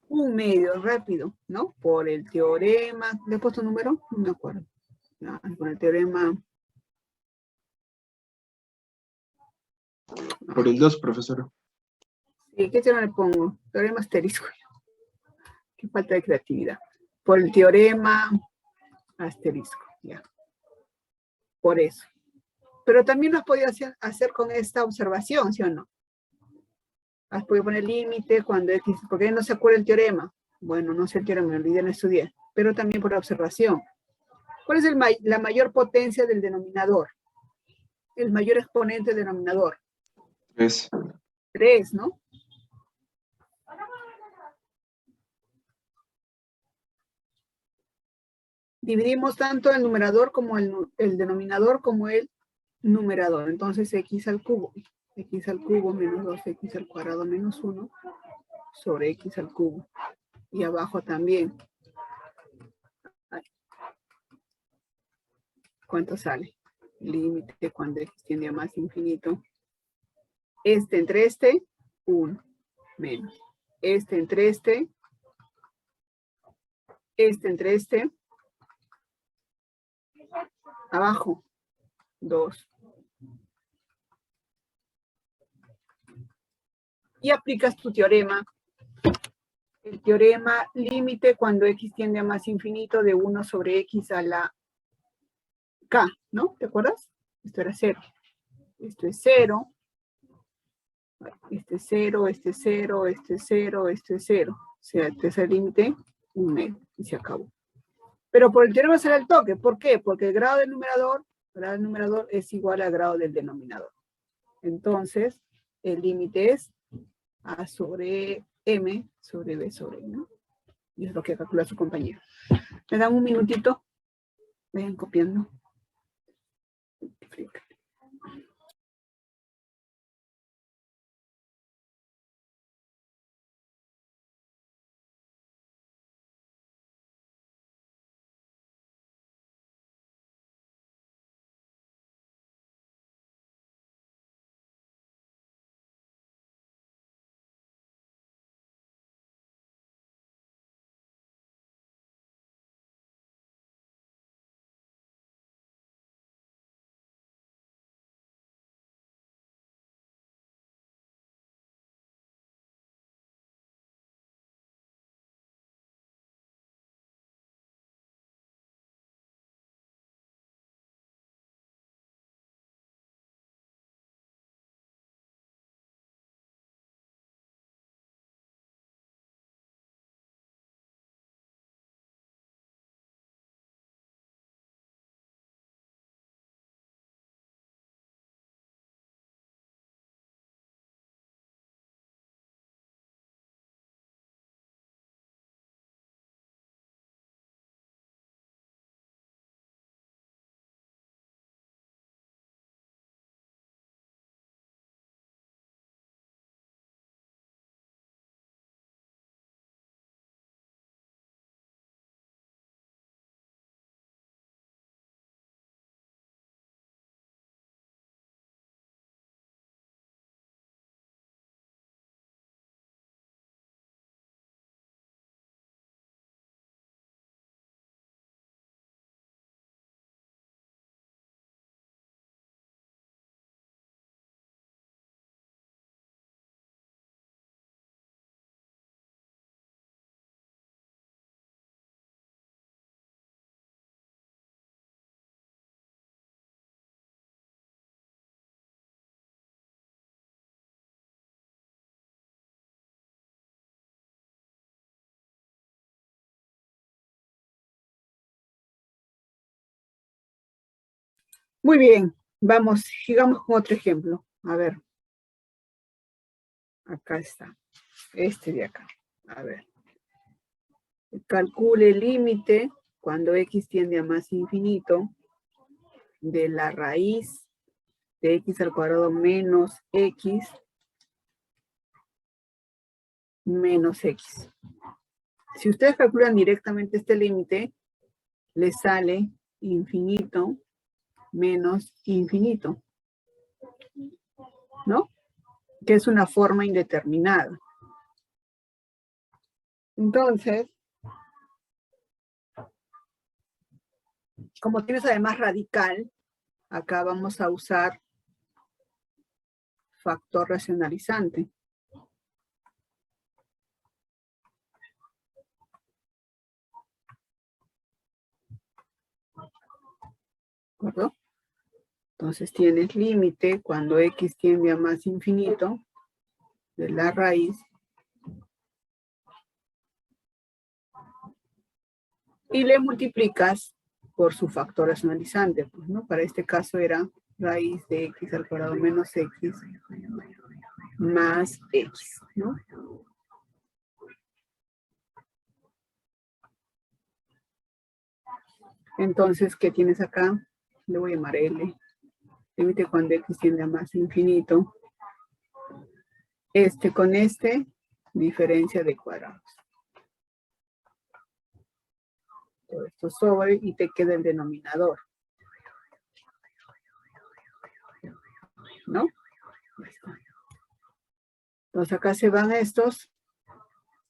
Un medio, rápido, ¿no? Por el teorema. ¿Le he puesto un número? No me acuerdo. No, por el teorema. Por el 2, profesora. Sí, ¿qué teorema le pongo? Teorema asterisco. Qué falta de creatividad. Por el teorema asterisco, ya. Por eso. Pero también lo has podido hacer con esta observación, ¿sí o no? Has podido poner límite cuando X, porque no se acuerda el teorema. Bueno, no sé el teorema, me olvidé, no estudié. Pero también por la observación. ¿Cuál es la mayor potencia del denominador? El mayor exponente del denominador. 3. 3, ¿no? Dividimos tanto el numerador como el denominador como el numerador. Entonces, x al cubo. X al cubo menos 2x al cuadrado menos 1 sobre x al cubo. Y abajo también. ¿Cuánto sale? Límite cuando x tiende a más infinito. Este entre este, 1 menos. Este entre este. Este entre este. Abajo, 2. Y aplicas tu teorema. El teorema límite cuando x tiende a más infinito de 1 sobre x a la k, ¿no? ¿Te acuerdas? Esto era 0. Esto es 0. Este es 0, este es 0, este es 0, este es 0. O sea, este es el límite, 1 medio. Y se acabó. Pero por el teorema será el toque. ¿Por qué? Porque el grado del numerador es igual al grado del denominador. Entonces, el límite es a sobre m sobre b sobre n, ¿no? Y es lo que calcula su compañero. ¿Me dan un minutito? Vayan copiando. Muy bien, vamos, sigamos con otro ejemplo. A ver. Acá está. Este de acá. A ver. Calcule el límite cuando x tiende a más infinito de la raíz de x al cuadrado menos x. Si ustedes calculan directamente este límite, les sale infinito menos infinito, ¿no? Que es una forma indeterminada. Entonces, como tienes además radical, acá vamos a usar factor racionalizante. ¿De acuerdo? Entonces tienes límite cuando x tiende a más infinito de la raíz y le multiplicas por su factor racionalizante, pues, ¿no? Para este caso era raíz de x al cuadrado menos x más x, ¿no? Entonces, ¿qué tienes acá? Le voy a llamar L. Límite cuando x tiende a más infinito. Este con este, diferencia de cuadrados. Todo esto sobre y te queda el denominador. ¿No? Entonces acá se van estos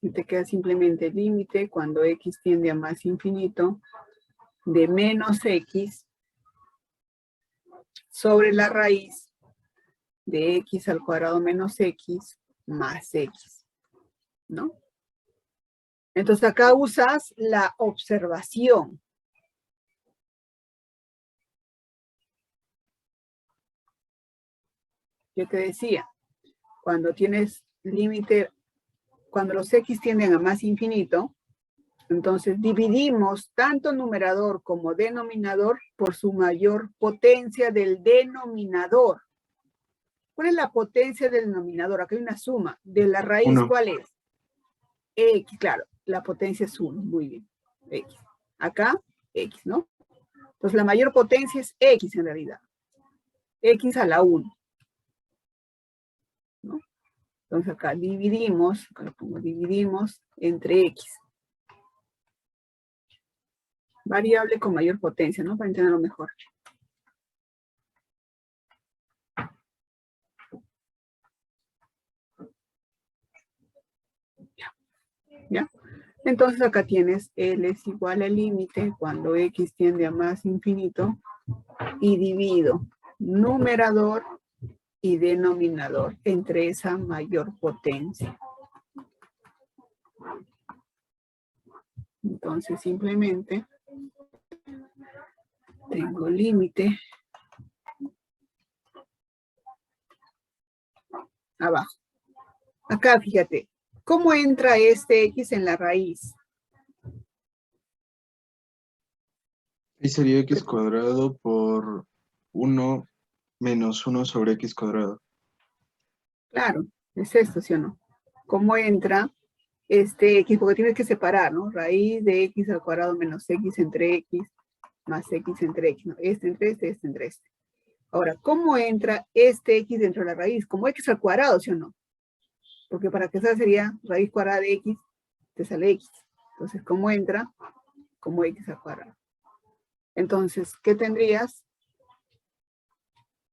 y te queda simplemente el límite cuando x tiende a más infinito de menos x sobre la raíz de x al cuadrado menos x más x, ¿no? Entonces acá usas la observación. Yo te decía, cuando tienes límite, cuando los x tienden a más infinito, entonces dividimos tanto numerador como denominador por su mayor potencia del denominador. ¿Cuál es la potencia del denominador? Acá hay una suma. ¿De la raíz 1. cuál es? X, claro. La potencia es 1. Muy bien. X. Acá, X, ¿no? Entonces la mayor potencia es X en realidad. X a la 1. ¿No? Entonces acá dividimos, acá lo pongo, dividimos entre X. Variable con mayor potencia, ¿no? Para entenderlo mejor. ¿Ya? Entonces acá tienes L es igual al límite cuando X tiende a más infinito y divido numerador y denominador entre esa mayor potencia. Entonces simplemente tengo límite abajo. Acá fíjate, ¿cómo entra este X en la raíz? Ahí sería x cuadrado por 1 menos 1 sobre x cuadrado. Claro, es esto, ¿sí o no? ¿Cómo entra este X? Porque tienes que separar, ¿no? Raíz de X al cuadrado menos X entre X más X entre X, ¿no? Este entre este entre este. Ahora, ¿cómo entra este X dentro de la raíz? Como X al cuadrado, ¿sí o no? Porque para que esa sería raíz cuadrada de X, te sale X. Entonces, ¿cómo entra? Como X al cuadrado. Entonces, ¿qué tendrías?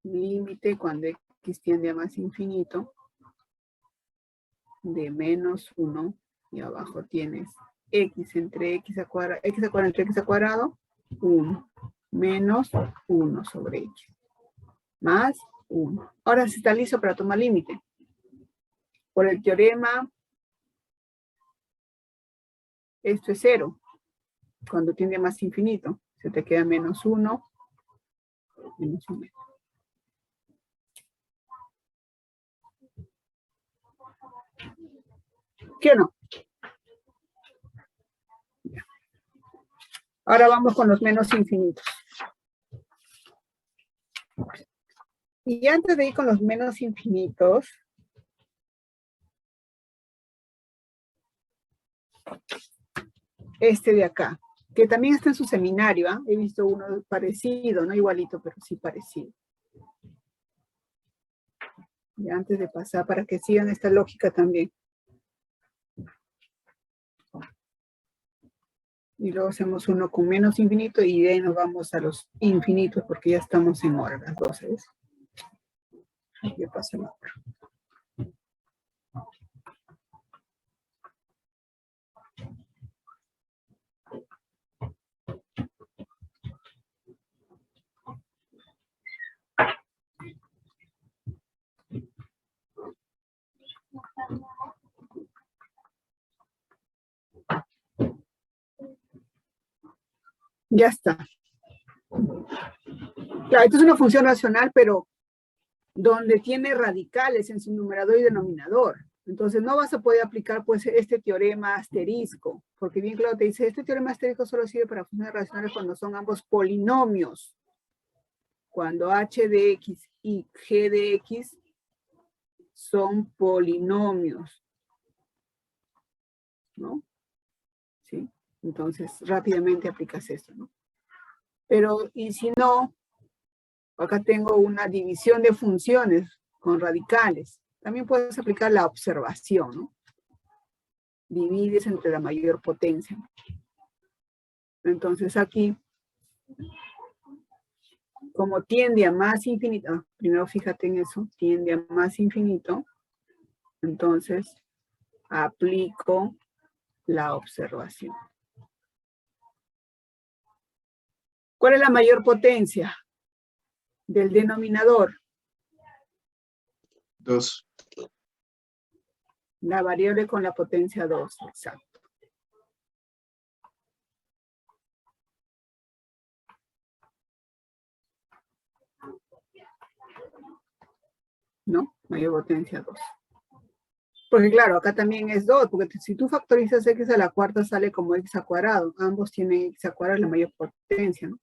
Límite cuando X tiende a más infinito de menos 1 y abajo tienes X entre X al cuadrado entre X al cuadrado, 1 menos 1 sobre X más 1. Ahora sí está listo para tomar límite. Por el teorema, esto es 0. Cuando tiende a más infinito, se te queda menos 1, menos 1. ¿Sí o no? Ahora vamos con los menos infinitos. Y antes de ir con los menos infinitos, este de acá, que también está en su seminario, ¿eh? He visto uno parecido, no igualito, pero sí parecido. Y antes de pasar, para que sigan esta lógica también. Y luego hacemos uno con menos infinito y de ahí nos vamos a los infinitos porque ya estamos en hora, las 12. ¿Ves? Ya pasó la hora. Ya está. Claro, esto es una función racional, pero donde tiene radicales en su numerador y denominador. Entonces no vas a poder aplicar pues este teorema asterisco, porque bien claro te dice, este teorema asterisco solo sirve para funciones racionales cuando son ambos polinomios. Cuando h de x y g de x son polinomios, ¿no? ¿Sí? Entonces rápidamente aplicas esto, ¿no? Pero, y si no, acá tengo una división de funciones con radicales. También puedes aplicar la observación, ¿no? Divides entre la mayor potencia. Entonces aquí, como tiende a más infinito, primero fíjate en eso, tiende a más infinito, entonces aplico la observación. ¿Cuál es la mayor potencia del denominador? 2. La variable con la potencia 2, exacto. ¿No? Mayor potencia 2. Porque claro, acá también es 2, porque si tú factorizas x a la cuarta sale como x al cuadrado. Ambos tienen x al cuadrado, la mayor potencia, ¿no?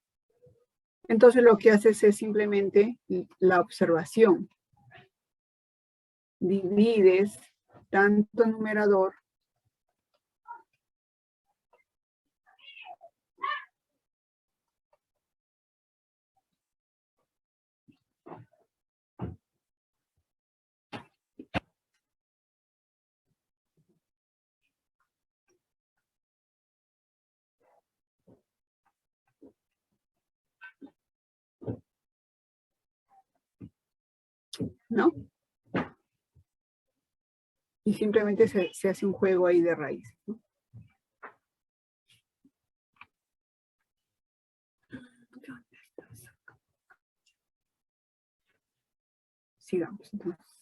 Entonces lo que haces es simplemente la observación. Divides tanto numerador ¿no? Y simplemente se hace un juego ahí de raíces, ¿no? Sigamos, entonces.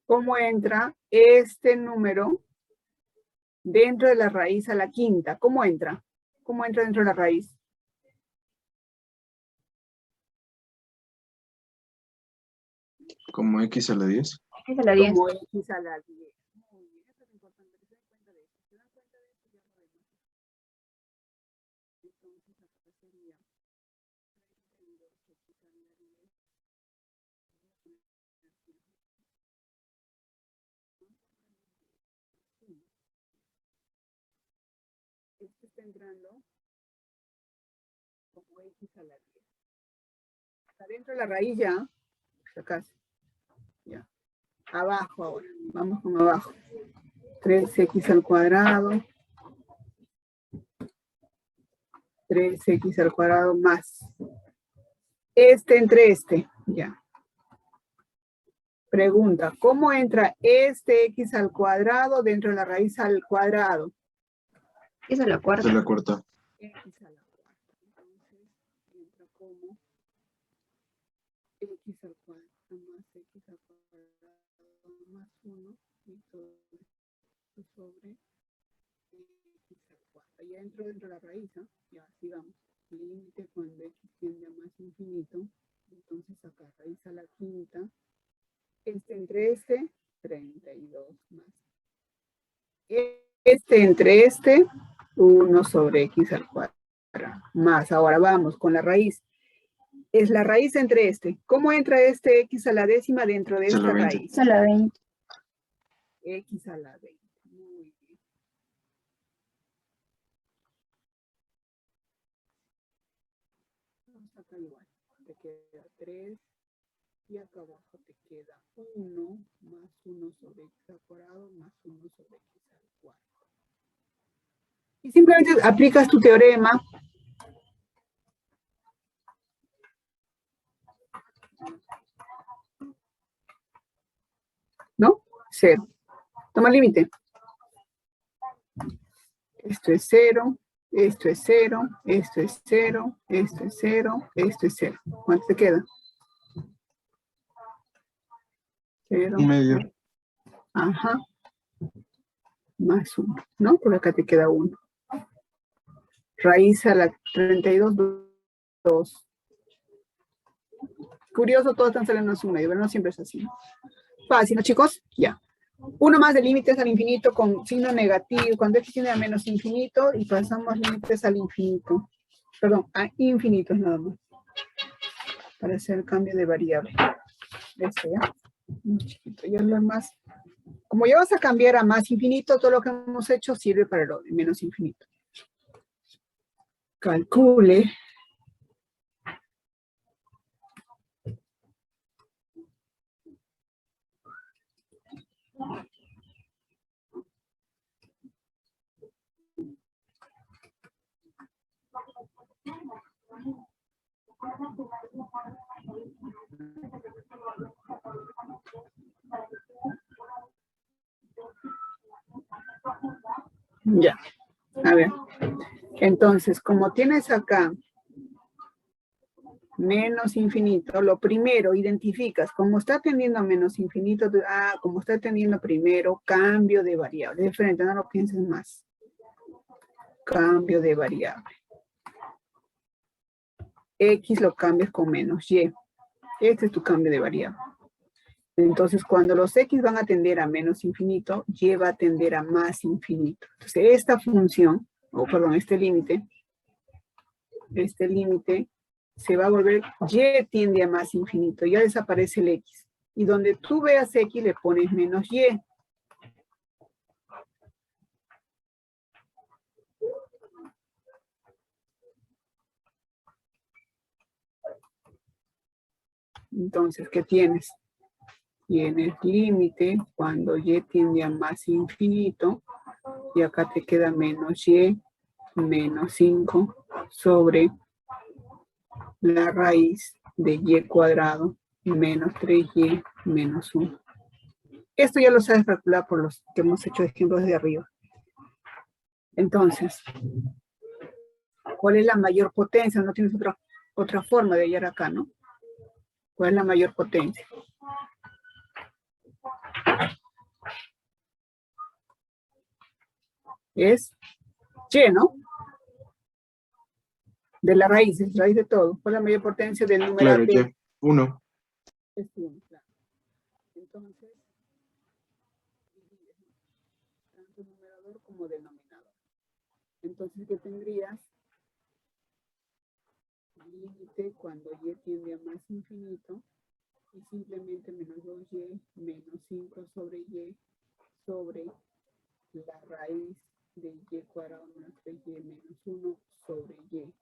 ¿Cómo entra este número dentro de la raíz a la quinta? ¿Cómo entra? ¿Cómo entra dentro de la raíz? Como x a la 10. Es a la 10. Como x a la 10. Muy bien, eso es importante que se den cuenta de esto. ¿Se dan cuenta de esto? Ya lo vemos. Entonces, acá sería 32x a la 10. Esto está entrando como x a la 10. Está dentro de la raíz ya. Acá. Ya. Abajo ahora. Vamos con abajo. 3x al cuadrado. 3x al cuadrado más. Este entre este. Ya. Pregunta, ¿cómo entra este x al cuadrado dentro de la raíz al cuadrado? Es a la Esta cuarta. es la cuarta. X a la cuarta. Entonces, entra como x al cuadrado más x al cuadrado más 1 y todo esto sobre x al cuadrado. Ya entró dentro de la raíz, ¿eh? Ya, sigamos. Límite cuando x tiende a más infinito. Entonces, acá raíz a la quinta. Este entre este, 32 más. Este entre este, 1 sobre x al cuadrado. Más, ahora vamos con la raíz. Es la raíz entre este. ¿Cómo entra este x a la décima dentro de Es a la esta 20. raíz? Es a la 20. X a la 20. Muy bien. Vamos acá igual. te queda 3. Y acá abajo te queda 1 más 1 sobre x al cuadrado más 1 sobre x al cuadrado. Y simplemente aplicas tu teorema. ¿No? 0. Toma límite. Esto es 0, esto es 0, esto es 0, esto es 0, esto es 0. ¿Cuánto te queda? 0. Medio. Ajá. Más 1, ¿no? Por acá te queda 1. Raíz a la 32, 2. Curioso, todos están saliendo en su medio, pero no siempre es así. Fácil, ¿no, chicos? Ya. Uno más de límites al infinito con signo negativo, cuando x tiende a menos infinito, y pasamos límites al infinito. Perdón, a infinitos nada más. Para hacer el cambio de variable. Este, ¿ya? Muy chiquito. Ya lo más. Como ya vas a cambiar a más infinito, todo lo que hemos hecho sirve para lo de menos infinito. Calcule. Ya, a ver. Entonces, como tienes acá menos infinito, lo primero, identificas, como está tendiendo a menos infinito, como está tendiendo primero, cambio de variable. De frente, no lo pienses más. Cambio de variable. X lo cambias con menos Y. Este es tu cambio de variable. Entonces, cuando los X van a tender a menos infinito, Y va a tender a más infinito. Entonces, esta función, este límite se va a volver Y tiende a más infinito. Ya desaparece el X. Y donde tú veas X, le pones menos Y. Entonces, ¿qué tienes? Tienes límite cuando Y tiende a más infinito. Y acá te queda menos Y menos 5 sobre la raíz de Y cuadrado menos 3Y menos 1. Esto ya lo sabes calcular por los que hemos hecho ejemplos de arriba. Entonces, ¿cuál es la mayor potencia? No tienes otra forma de hallar acá, ¿no? ¿Cuál es la mayor potencia? Es Y, ¿no? De la raíz, es raíz de todo. ¿Cuál es la mayor potencia del número Claro, de? ya. 1. Es 1, claro. Entonces, divides, ¿no? Tanto numerador como denominador. Entonces, ¿qué tendrías? Límite cuando Y tiende a más infinito y simplemente menos 2Y menos 5 sobre Y sobre la raíz de Y cuadrado menos 3Y menos 1 sobre Y.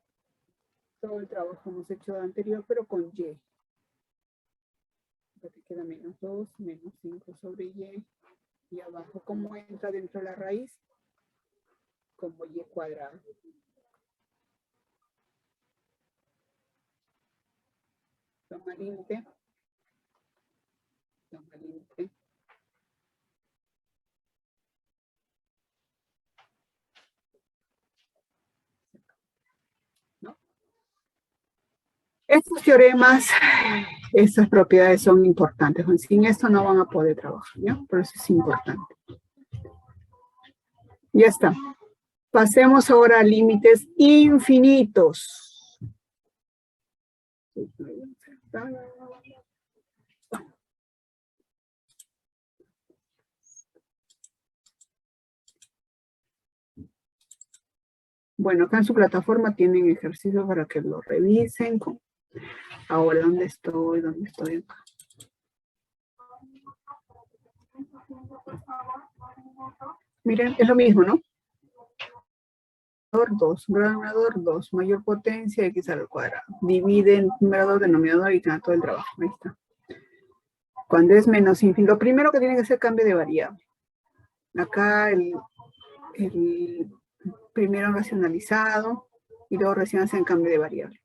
Todo el trabajo hemos hecho anterior, pero con Y. Te queda menos 2 menos 5 sobre Y. Y abajo, ¿cómo entra dentro de la raíz? Como Y cuadrado. Toma límite. Toma límite. ¿No? Estos teoremas, estas propiedades son importantes. Sin esto no van a poder trabajar, ¿ya? Por eso es importante. Ya está. Pasemos ahora a límites infinitos. Bueno, acá en su plataforma tienen ejercicios para que lo revisen. Ahora, ¿dónde estoy? ¿Dónde estoy acá? Miren, es lo mismo, ¿no? 2, numerador 2, mayor potencia, x al cuadrado. Divide en numerador, denominador y te da todo el trabajo. Ahí está. Cuando es menos infinito, lo primero que tiene que ser cambio de variable. Acá el primero racionalizado y luego recién hacen cambio de variable.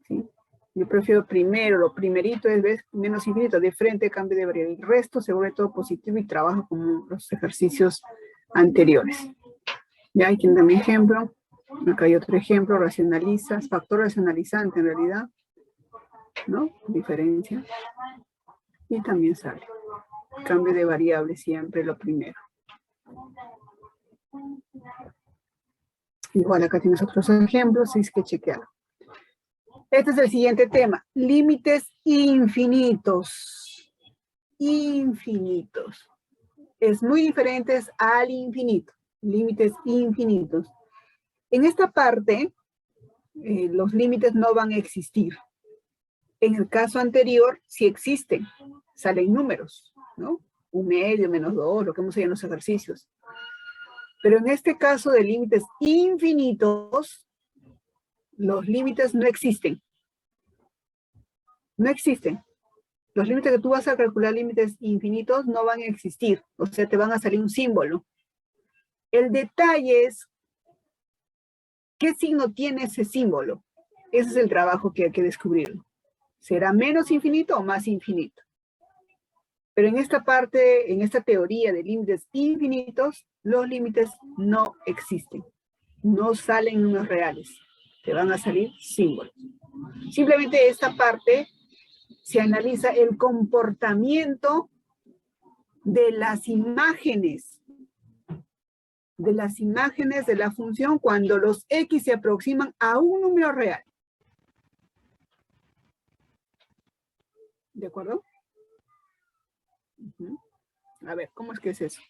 ¿Sí? Yo prefiero primero, lo primerito es ¿ves? Menos infinito, de frente cambio de variable. El resto se vuelve todo positivo y trabaja como los ejercicios anteriores. Ya hay quien da mi ejemplo. Acá hay otro ejemplo, racionalizas, factor racionalizante en realidad, ¿no? Diferencia. Y también sale. Cambio de variable siempre lo primero. Igual acá tienes otros ejemplos, si es que chequealo. Este es el siguiente tema. Límites infinitos. Infinitos. Es muy diferente al infinito. Límites infinitos. En esta parte, los límites no van a existir. En el caso anterior, sí existen. Salen números, ¿no? 1/2, -2, lo que hemos hecho en los ejercicios. Pero en este caso de límites infinitos, los límites no existen. No existen. Los límites que tú vas a calcular, límites infinitos, no van a existir. O sea, te van a salir un símbolo. El detalle es, ¿qué signo tiene ese símbolo? Ese es el trabajo que hay que descubrirlo. ¿Será menos infinito o más infinito? Pero en esta parte, en esta teoría de límites infinitos, los límites no existen. No salen números reales. Te van a salir símbolos. Simplemente esta parte se analiza el comportamiento de las imágenes. De las imágenes de la función cuando los x se aproximan a un número real. ¿De acuerdo? A ver, ¿cómo es que es eso?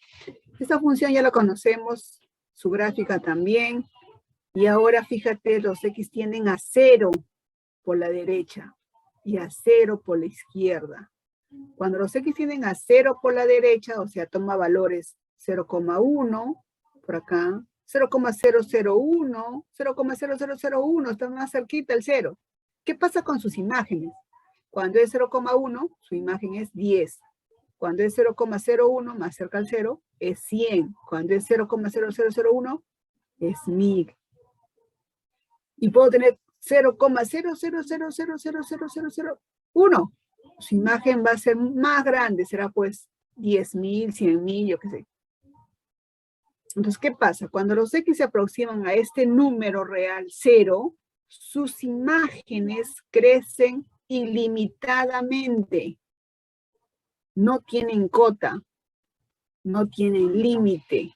Esta función ya la conocemos, su gráfica también. Y ahora fíjate, los x tienden a 0 por la derecha y a 0 por la izquierda. Cuando los x tienden a 0 por la derecha, o sea, toma valores 0,1 por acá, 0,001, 0,0001, está más cerquita el 0. ¿Qué pasa con sus imágenes? Cuando es 0,1, su imagen es 10. Cuando es 0,01, más cerca al 0, es 100. Cuando es 0,0001, es 1000. Y puedo tener 0,000000001. Su imagen va a ser más grande, será pues 10.000, 100.000, yo qué sé. Entonces, ¿qué pasa? Cuando los x se aproximan a este número real 0, sus imágenes crecen ilimitadamente. No tienen cota, no tienen límite.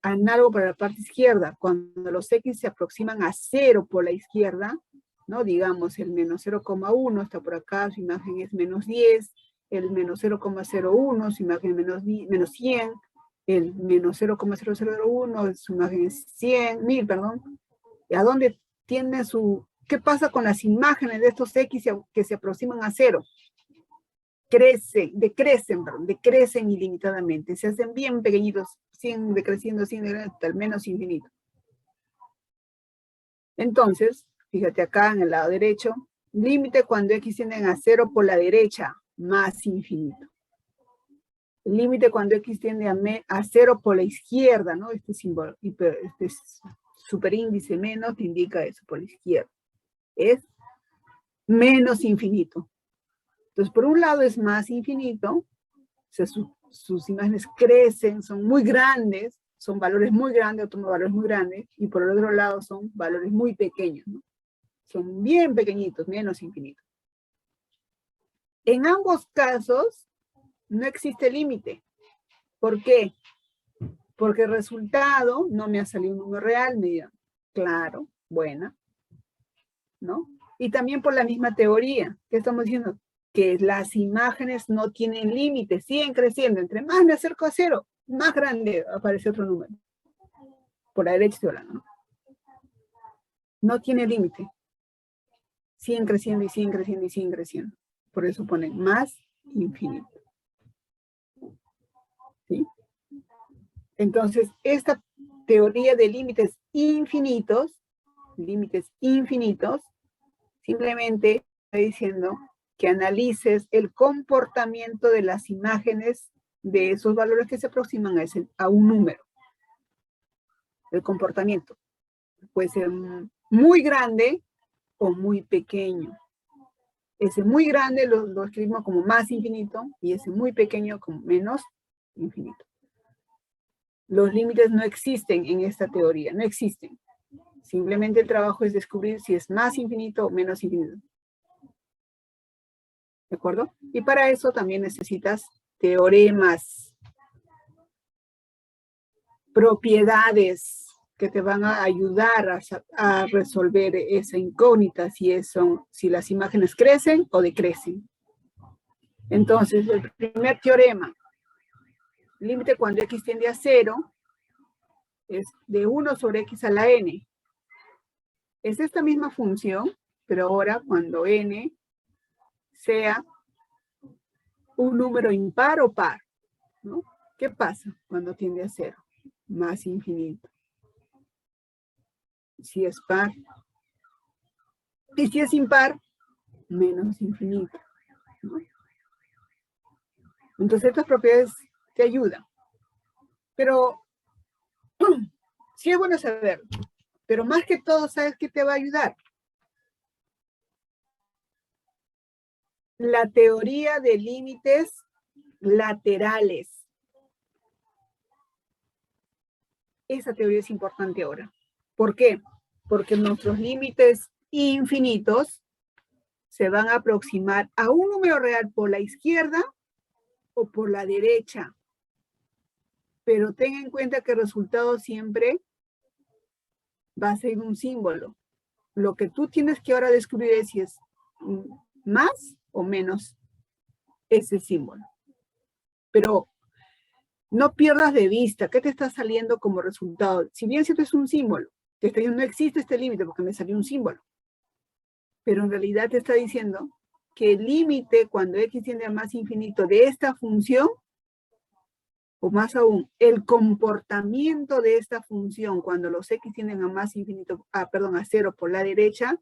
Análogo para la parte izquierda, cuando los x se aproximan a 0 por la izquierda, ¿no? Digamos, el menos 0,1 está por acá, su imagen es menos 10, el menos 0,01, su imagen es menos 100, el menos 0,0001, su imagen es 100.000, perdón. ¿Y a dónde tiende su... ¿Qué pasa con las imágenes de estos x que se aproximan a 0? Decrecen ilimitadamente, se hacen bien pequeñitos, siguen decreciendo, hasta el menos infinito. Entonces, fíjate acá en el lado derecho, límite cuando x tienden a 0 por la derecha, más infinito. Límite cuando x tiende a 0 por la izquierda, ¿no? Este símbolo, este superíndice menos te indica eso, por la izquierda. Es menos infinito. Entonces, por un lado es más infinito, o sea, sus imágenes crecen, son muy grandes, son valores muy grandes, o toman valores muy grandes, y por el otro lado son valores muy pequeños, ¿no? Son bien pequeñitos, menos infinitos. En ambos casos, no existe límite. ¿Por qué? Porque el resultado no me ha salido un número real, me dirán, claro, buena, ¿no? Y también por la misma teoría, ¿qué estamos diciendo? Que las imágenes no tienen límites, siguen creciendo. Entre más me acerco a 0, más grande aparece otro número. Por la derecha estoy hablando, ¿no? No tiene límite. Siguen creciendo y siguen creciendo y siguen creciendo. Por eso ponen más infinito. ¿Sí? Entonces, esta teoría de límites infinitos, simplemente está diciendo que analices el comportamiento de las imágenes de esos valores que se aproximan a un número. El comportamiento puede ser muy grande o muy pequeño. Ese muy grande lo escribimos como más infinito y ese muy pequeño como menos infinito. Los límites no existen en esta teoría, no existen. Simplemente el trabajo es descubrir si es más infinito o menos infinito. ¿De acuerdo? Y para eso también necesitas teoremas, propiedades que te van a ayudar a resolver esa incógnita, si las imágenes crecen o decrecen. Entonces, el primer teorema, límite cuando x tiende a 0, es de 1 sobre x a la n. Es esta misma función, pero ahora cuando n sea un número impar o par, ¿no? ¿Qué pasa cuando tiende a 0? Más infinito. Si es par. Y si es impar, menos infinito, ¿no? Entonces estas propiedades te ayudan. Pero sí es bueno saber. Pero más que todo, ¿sabes qué te va a ayudar? La teoría de límites laterales. Esa teoría es importante ahora. ¿Por qué? Porque nuestros límites infinitos se van a aproximar a un número real por la izquierda o por la derecha. Pero ten en cuenta que el resultado siempre va a ser un símbolo. Lo que tú tienes que ahora descubrir es si es más o menos ese símbolo. Pero no pierdas de vista qué te está saliendo como resultado. Si bien cierto es un símbolo, te está diciendo no existe este límite porque me salió un símbolo. Pero en realidad te está diciendo que el límite cuando x tiende a más infinito de esta función, o más aún, el comportamiento de esta función cuando los x tienden a más infinito, a 0 por la derecha,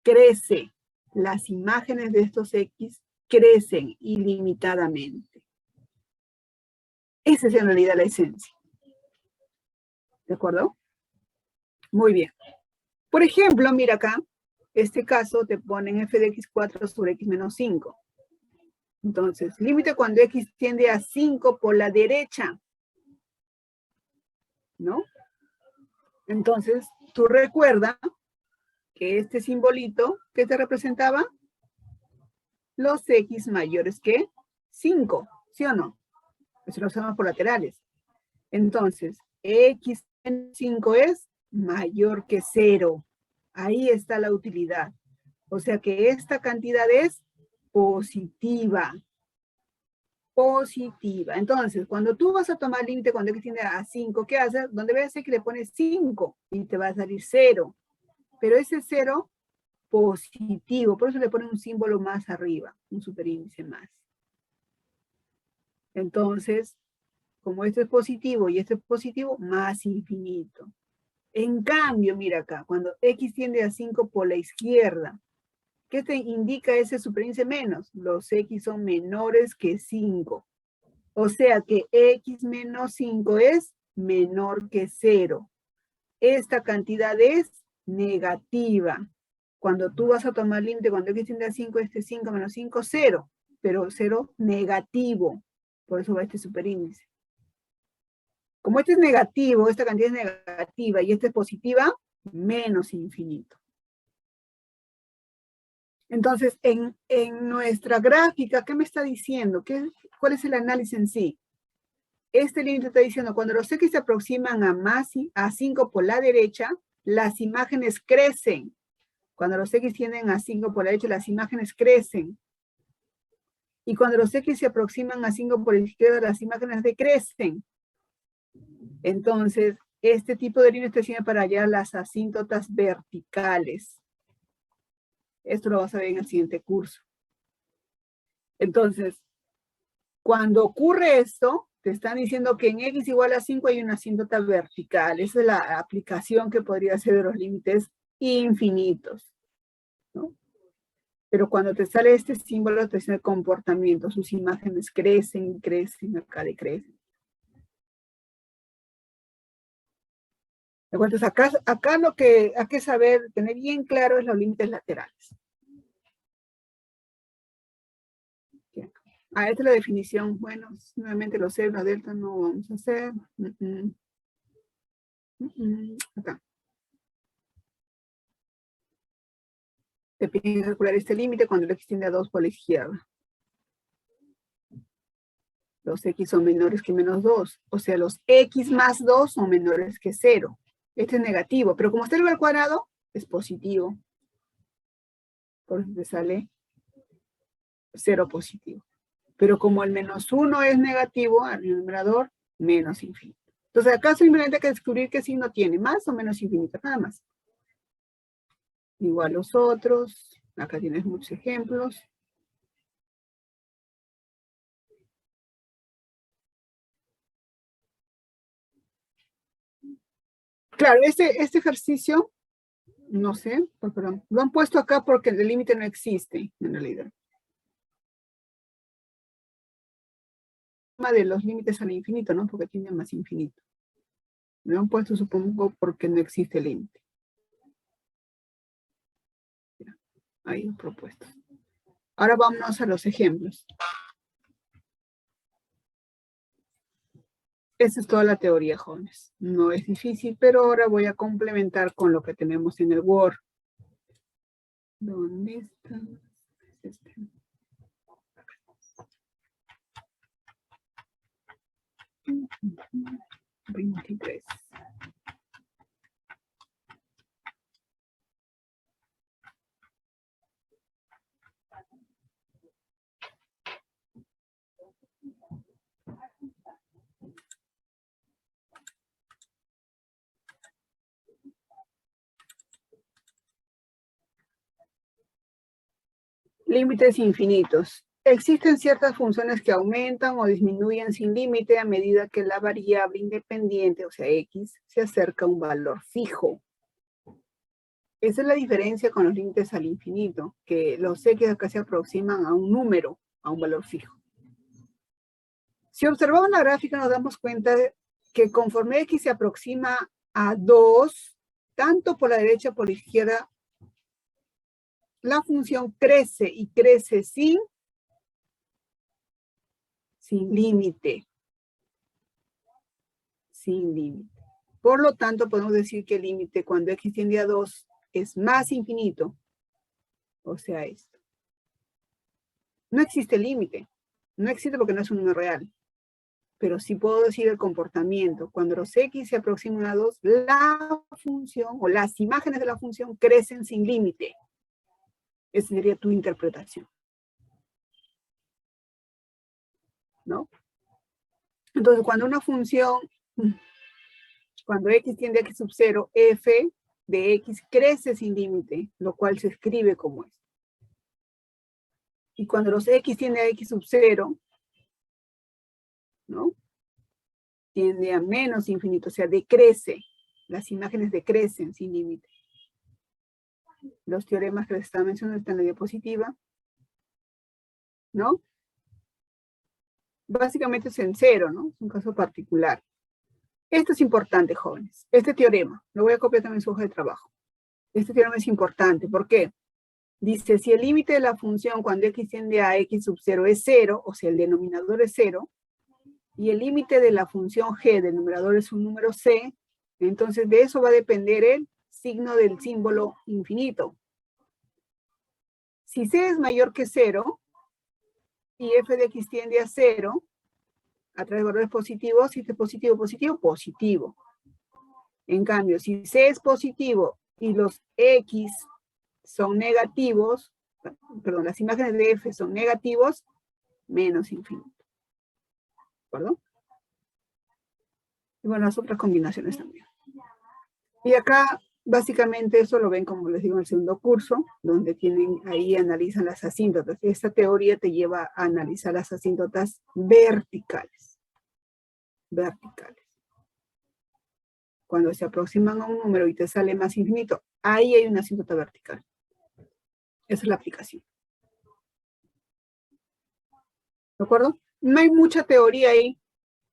crece. Las imágenes de estos x crecen ilimitadamente. Esa es en realidad la esencia. ¿De acuerdo? Muy bien. Por ejemplo, mira acá, este caso te ponen f de x4 sobre x menos 5. Entonces, límite cuando x tiende a 5 por la derecha, ¿no? Entonces, tú recuerda que este simbolito, ¿qué te representaba? Los x mayores que 5, ¿sí o no? Eso lo usamos por laterales. Entonces, x en 5 es mayor que 0. Ahí está la utilidad. O sea que esta cantidad es positiva. Positiva. Entonces, cuando tú vas a tomar límite cuando x tiende a 5, ¿qué haces? Donde ves que le pones 5 y te va a salir 0. Pero ese 0 positivo, por eso le ponen un símbolo más arriba, un superíndice más. Entonces, como este es positivo y este es positivo, más infinito. En cambio, mira acá, cuando x tiende a 5 por la izquierda, ¿qué te indica ese superíndice menos? Los x son menores que 5. O sea que x menos 5 es menor que 0. Esta cantidad es negativa. Cuando tú vas a tomar límite, cuando x tiende a 5, este 5 menos 5, 0. Pero 0 negativo. Por eso va este superíndice. Como este es negativo, esta cantidad es negativa y esta es positiva, menos infinito. Entonces, en nuestra gráfica, ¿qué me está diciendo? ¿Cuál es el análisis en sí? Este límite está diciendo, cuando los x se aproximan a 5 por la derecha, las imágenes crecen. Cuando los x tienden a 5 por la derecha, las imágenes crecen. Y cuando los x se aproximan a 5 por la izquierda, las imágenes decrecen. Entonces, este tipo de líneas te sirve para hallar las asíntotas verticales. Esto lo vas a ver en el siguiente curso. Entonces, cuando ocurre esto, Te están diciendo que en x igual a 5 hay una asíntota vertical. Esa es la aplicación que podría ser de los límites infinitos, ¿no? Pero cuando te sale este símbolo, te dice el comportamiento. Sus imágenes crecen, crecen, acá decrecen. Entonces, acá lo que hay que saber, tener bien claro es los límites laterales. Esta es la definición. Bueno, nuevamente los C, la delta no vamos a hacer. Acá. Te piden calcular este límite cuando el x tiende a 2 por la izquierda. Los x son menores que menos 2. O sea, los x más 2 son menores que 0. Este es negativo, pero como está elevado al cuadrado, es positivo. Por eso te sale 0 positivo. Pero como el menos 1 es negativo, al numerador, menos infinito. Entonces acá simplemente hay que descubrir qué signo tiene, más o menos infinito, nada más. Igual los otros, acá tienes muchos ejemplos. Claro, este ejercicio, no sé, perdón, lo han puesto acá porque el límite no existe, en realidad. De los límites al infinito, ¿no? Porque tiene más infinito. Lo han puesto, supongo, porque no existe límite. Ahí propuesto. Ahora vámonos a los ejemplos. Esa es toda la teoría, jóvenes. No es difícil, pero ahora voy a complementar con lo que tenemos en el Word. ¿Dónde está? Este. Uh, 23. Límites infinitos. Existen ciertas funciones que aumentan o disminuyen sin límite a medida que la variable independiente, o sea, x, se acerca a un valor fijo. Esa es la diferencia con los límites al infinito, que los x acá se aproximan a un número, a un valor fijo. Si observamos la gráfica nos damos cuenta que conforme x se aproxima a 2, tanto por la derecha como por la izquierda, la función crece y crece sin límite. Sin límite. Por lo tanto, podemos decir que el límite cuando x tiende a 2 es más infinito. O sea, esto. No existe límite. No existe porque no es un número real. Pero sí puedo decir el comportamiento. Cuando los x se aproximan a 2, la función o las imágenes de la función crecen sin límite. Esa sería tu interpretación. ¿No? Entonces, cuando una función, cuando x tiende a x sub 0, f de x crece sin límite, lo cual se escribe como es. Y cuando los x tiende a x sub 0, ¿no? Tiende a menos infinito, o sea, decrece. Las imágenes decrecen sin límite. Los teoremas que les estaba mencionando están en la diapositiva, ¿no? Básicamente es en 0, ¿no? Es un caso particular. Esto es importante, jóvenes. Este teorema, lo voy a copiar también en su hoja de trabajo. Este teorema es importante. ¿Por qué? Dice, si el límite de la función cuando x tiende a x sub 0 es 0, o sea, el denominador es 0, y el límite de la función g del numerador es un número c, entonces de eso va a depender el signo del símbolo infinito. Si c es mayor que 0, y f de x tiende a 0, a través de valores positivos, si este es positivo, positivo, positivo. En cambio, si c es positivo y los x son negativos, perdón, las imágenes de f son negativos, menos infinito. ¿De acuerdo? Y bueno, las otras combinaciones también. Y acá, básicamente, eso lo ven, como les digo, en el segundo curso, donde tienen, ahí analizan las asíntotas. Esta teoría te lleva a analizar las asíntotas verticales. verticales. Cuando se aproximan a un número y te sale más infinito, ahí hay una asíntota vertical. Esa es la aplicación. ¿De acuerdo? No hay mucha teoría ahí.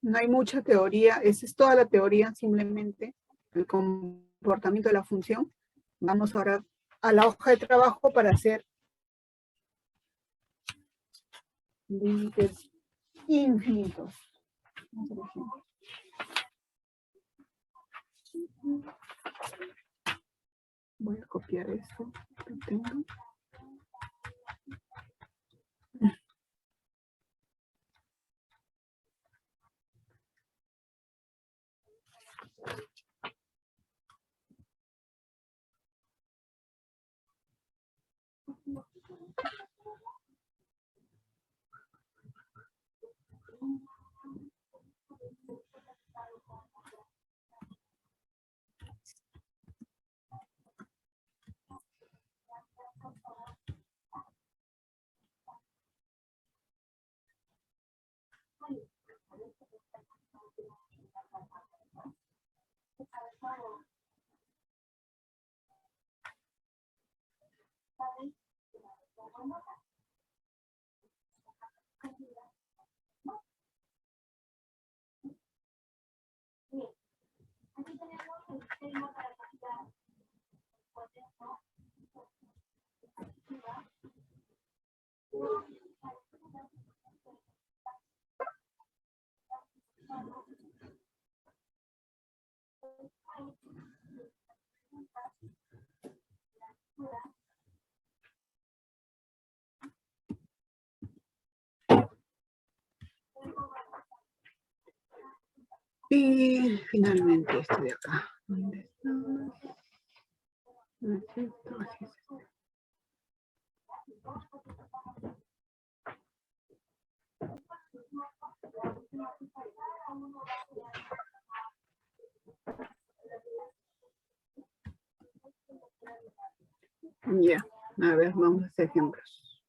No hay mucha teoría. Esa es toda la teoría, simplemente el comportamiento de la función. Vamos ahora a la hoja de trabajo para hacer límites infinitos. Voy a copiar esto. Lo tengo. Y finalmente este de acá. ¿Dónde está? No es esto, así es esto. Ya, a ver, vamos a hacer ejemplos.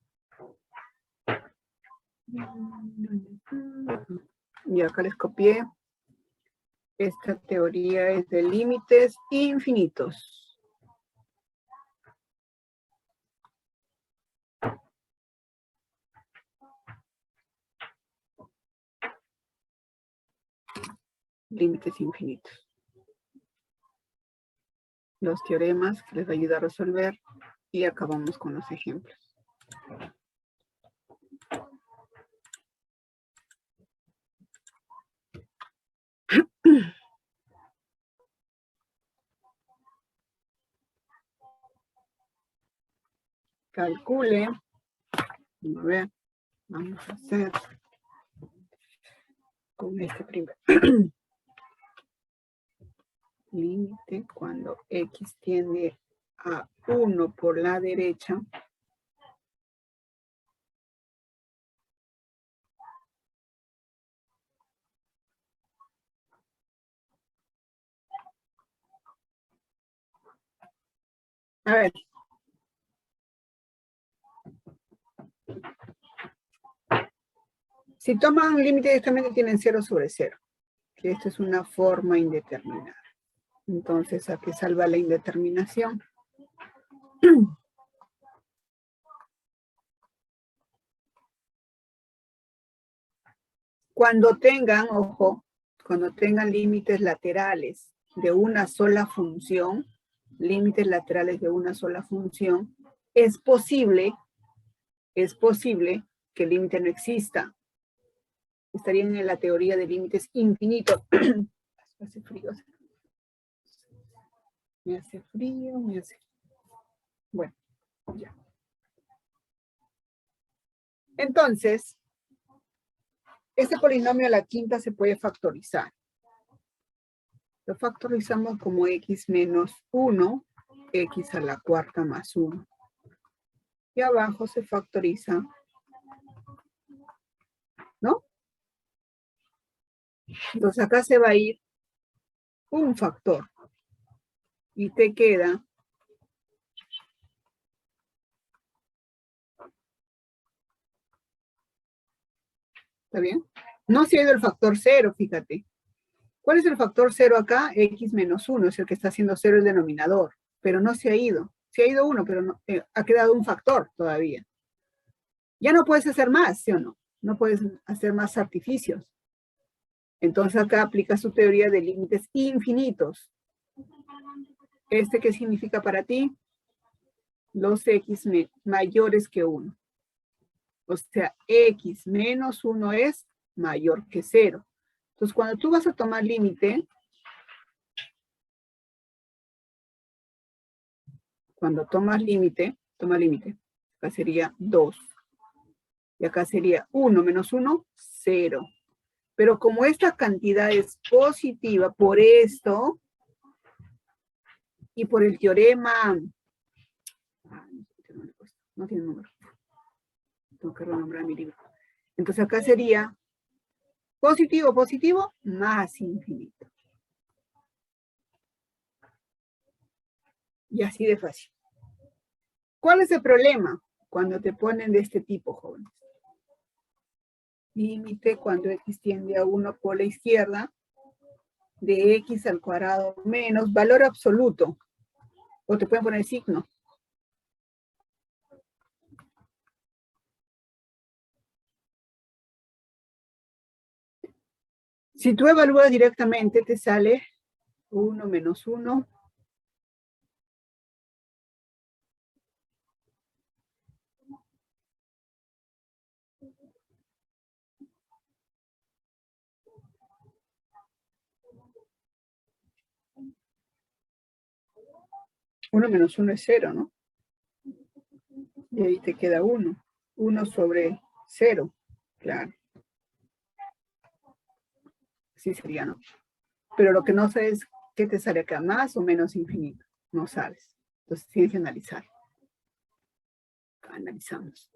Y acá les copié. Esta teoría es de límites infinitos. Límites infinitos. Los teoremas que les va a ayudar a resolver y acabamos con los ejemplos. Calcule. A ver, vamos a hacer con este primero. Límite cuando x tiende a 1 por la derecha. A ver. Si toman un límite directamente tienen 0 sobre 0. Que esto es una forma indeterminada. Entonces aquí salva la indeterminación. Cuando tengan, ojo, cuando tengan límites laterales de una sola función, límites laterales de una sola función, es posible que el límite no exista. Estarían en la teoría de límites infinitos. Hace frío. Me hace frío, me hace... Bueno, ya. Entonces, este polinomio a la quinta se puede factorizar. Lo factorizamos como x menos 1, x a la cuarta más 1. Y abajo se factoriza, ¿no? Entonces acá se va a ir un factor. Y te queda ¿está bien? No se ha ido el factor 0, fíjate. ¿Cuál es el factor 0 acá? X menos 1 es el que está haciendo 0 el denominador, pero no se ha ido. Se ha ido 1, pero no, ha quedado un factor todavía. Ya no puedes hacer más, ¿sí o no? No puedes hacer más artificios. Entonces acá aplica su teoría de límites infinitos. ¿Qué significa para ti? Los X mayores que 1. O sea, X menos 1 es mayor que 0. Entonces, cuando tú vas a tomar límite, toma límite, acá sería 2. Y acá sería 1 menos 1, 0. Pero como esta cantidad es positiva, por esto, y por el teorema, no tiene número. Tengo que renombrar mi libro. Entonces acá sería positivo, positivo, más infinito. Y así de fácil. ¿Cuál es el problema cuando te ponen de este tipo, jóvenes? Límite cuando x tiende a 1 por la izquierda, de x al cuadrado menos valor absoluto. O te pueden poner signo. Si tú evalúas directamente, te sale 1 menos 1. Uno menos 1 es 0, ¿no? Y ahí te queda 1. 1 sobre 0. Claro. Sí sería, ¿no? Pero lo que no sabes es qué te sale acá, más o menos infinito. No sabes. Entonces tienes que analizar. Analizamos.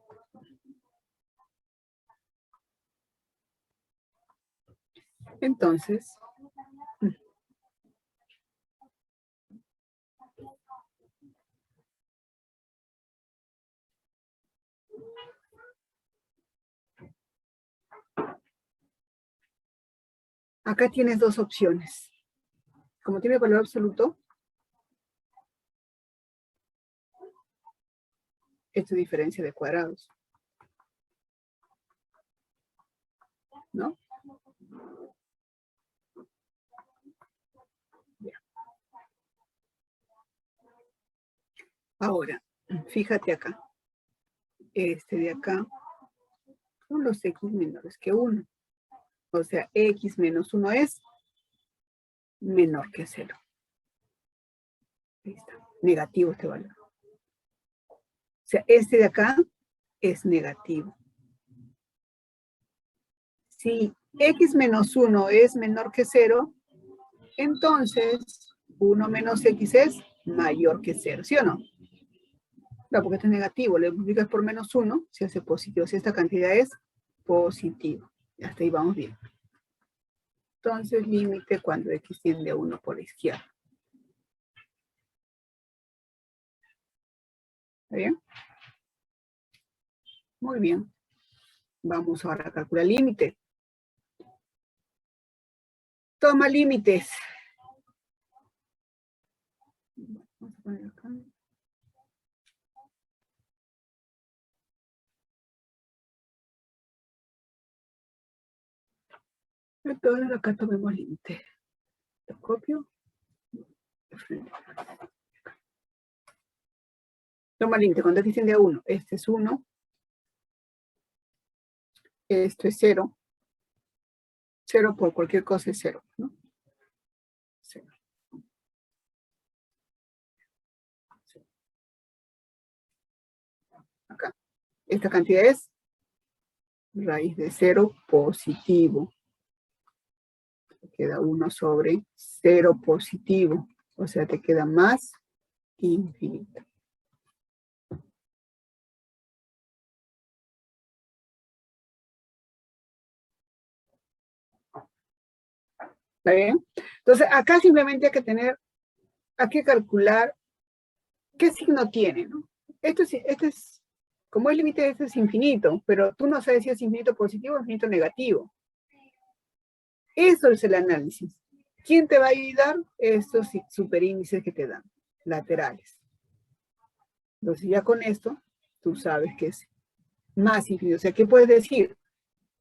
Entonces, acá tienes dos opciones. Como tiene valor absoluto, es tu diferencia de cuadrados. ¿No? Bien. Ahora, fíjate acá. Este de acá son los x menores que 1. O sea, x menos 1 es menor que 0. Ahí está. Negativo este valor. O sea, este de acá es negativo. Si x menos 1 es menor que 0, entonces 1 menos x es mayor que 0, ¿sí o no? Claro, porque esto es negativo, le multiplicas por menos 1, se hace positivo. Si esta cantidad es positiva. Hasta ahí vamos bien. Entonces, límite cuando x tiende a 1 por la izquierda. ¿Está bien? Muy bien. Vamos ahora a calcular límite. Toma límites. Vamos a poner acá. Entonces acá tomemos límite. Lo copio. Toma límite cuando x tiende a 1. Este es 1. Esto es 0. 0 por cualquier cosa es 0, ¿no? 0. Acá. Esta cantidad es raíz de 0 positivo. Te queda 1 sobre 0 positivo. O sea, te queda más infinito. ¿Está bien? Entonces, acá simplemente hay que calcular qué signo tiene, ¿no? Esto es, como es límite, esto es infinito, pero tú no sabes si es infinito positivo o infinito negativo. Eso es el análisis. ¿Quién te va a ayudar? Estos superíndices que te dan, laterales. Entonces ya con esto, tú sabes que es más infinito. O sea, ¿qué puedes decir?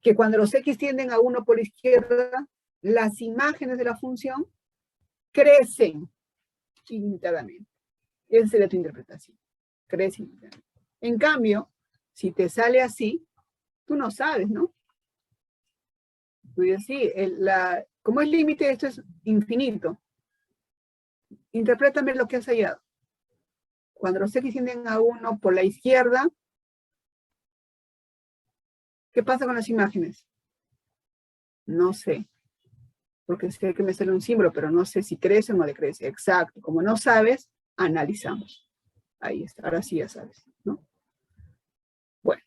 Que cuando los x tienden a 1 por la izquierda, las imágenes de la función crecen ilimitadamente. Esa sería tu interpretación. Crecen ilimitadamente. En cambio, si te sale así, tú no sabes, ¿no? Tú dices, sí, como es límite, esto es infinito. Interprétame lo que has hallado. Cuando los x tienden a 1 por la izquierda, ¿qué pasa con las imágenes? No sé. Porque sé que me sale un símbolo, pero no sé si crece o no decrece. Exacto. Como no sabes, analizamos. Ahí está. Ahora sí ya sabes, ¿no? Bueno.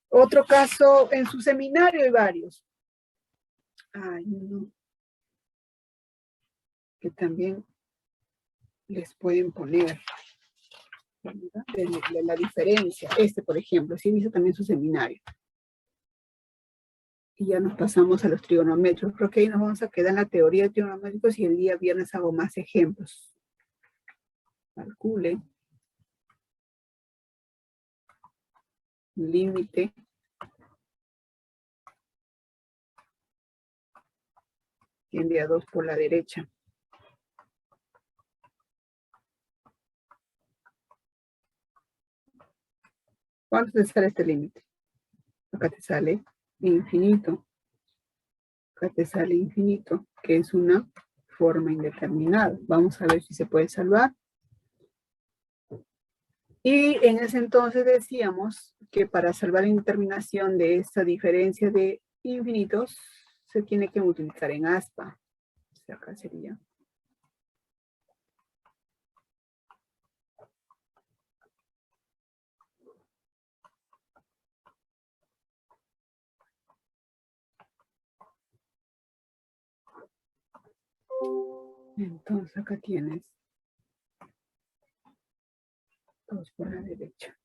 Otro caso, en su seminario hay varios. Ay, no. Que también les pueden poner la diferencia. Por ejemplo, sí dice también su seminario. Y ya nos pasamos a los trigonométricos. Creo que ahí nos vamos a quedar en la teoría de trigonométricos y el día viernes hago más ejemplos. Calcule. Límite. Tiende a 2 por la derecha. ¿Cuánto te sale este límite? Acá te sale infinito. Acá te sale infinito, que es una forma indeterminada. Vamos a ver si se puede salvar. Y en ese entonces decíamos que para salvar la indeterminación de esta diferencia de infinitos, se tiene que multiplicar en aspa. O sea, acá sería. Entonces acá tienes 2 por la derecha.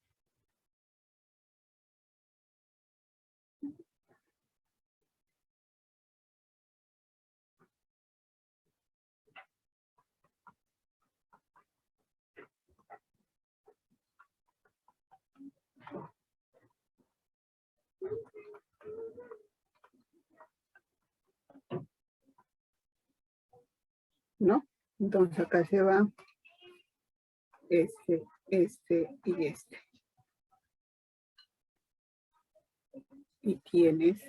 ¿No? Entonces acá se va este y este. Y tienes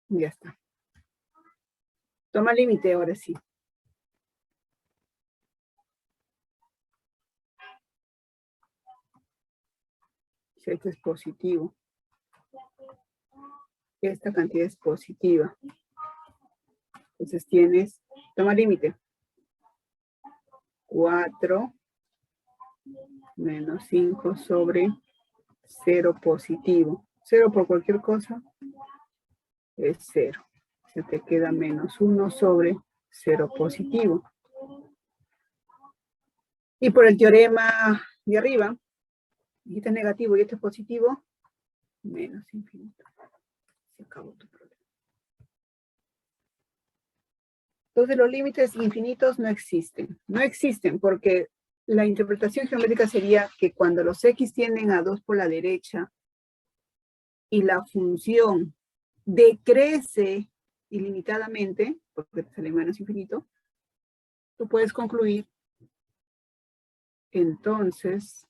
ya está. Toma límite ahora sí. Si esto es positivo. Esta cantidad es positiva. Entonces tienes, toma límite. 4 menos 5 sobre 0 positivo. 0 por cualquier cosa es 0. Se te queda menos 1 sobre 0 positivo. Y por el teorema de arriba, y este es negativo y este es positivo, menos infinito. Se acabó tu problema. Entonces los límites infinitos no existen. No existen porque la interpretación geométrica sería que cuando los x tienden a 2 por la derecha y la función decrece ilimitadamente, porque te sale menos infinito, tú puedes concluir entonces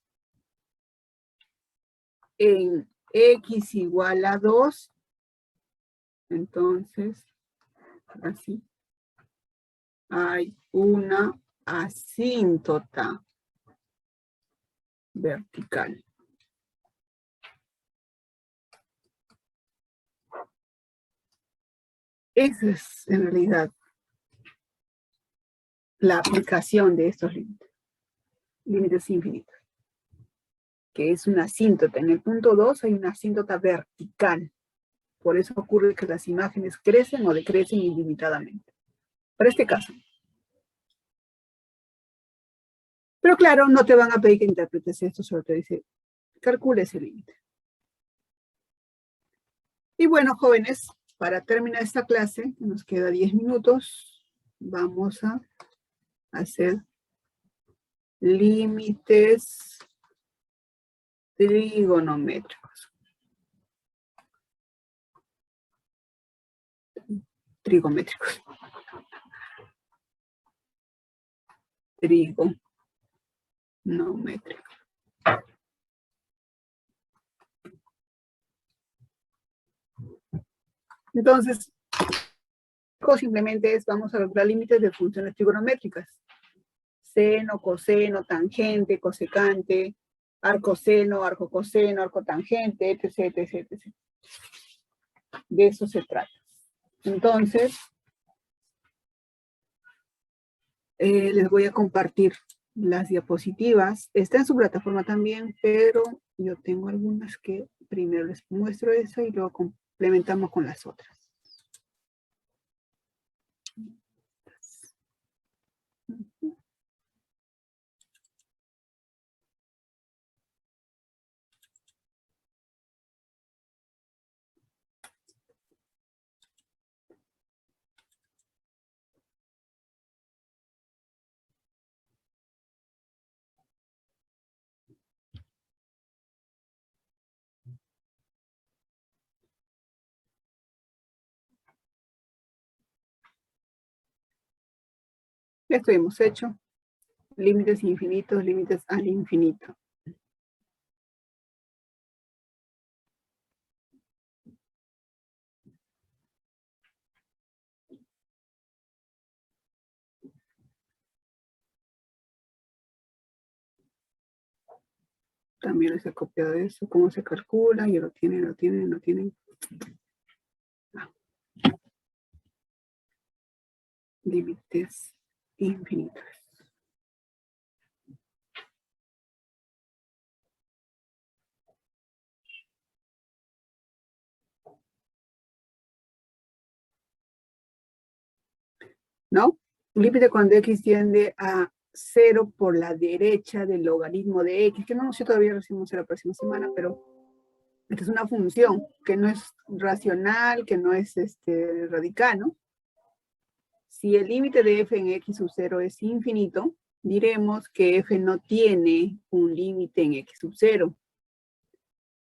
en x igual a 2, entonces así hay una asíntota vertical. Esa es en realidad la aplicación de estos límites. Límites infinitos. Que es una asíntota. En el punto 2 hay una asíntota vertical. Por eso ocurre que las imágenes crecen o decrecen ilimitadamente. Para este caso. Pero claro, no te van a pedir que interpretes esto, solo te dice, calcula ese límite. Y bueno, jóvenes, para terminar esta clase, que nos queda 10 minutos, vamos a hacer límites trigonométricos. Trigonométricos. Entonces, simplemente vamos a calcular límites de funciones trigonométricas. Seno, coseno, tangente, cosecante, arcoseno, arcocoseno, arcotangente, etc, etc, etc. De eso se trata. Entonces, les voy a compartir las diapositivas. Está en su plataforma también, pero yo tengo algunas que primero les muestro eso y luego complementamos con las otras. Esto hemos hecho. Límites infinitos, límites al infinito. También les he copiado eso, cómo se calcula, y lo tienen. Ah. Límites infinitos. ¿No? Límite cuando x tiende a 0 por la derecha del logaritmo de x, que no sé todavía, lo hacemos la próxima semana, pero esta es una función que no es racional, que no es radical, ¿no? Si el límite de f en x sub 0 es infinito, diremos que f no tiene un límite en x sub 0.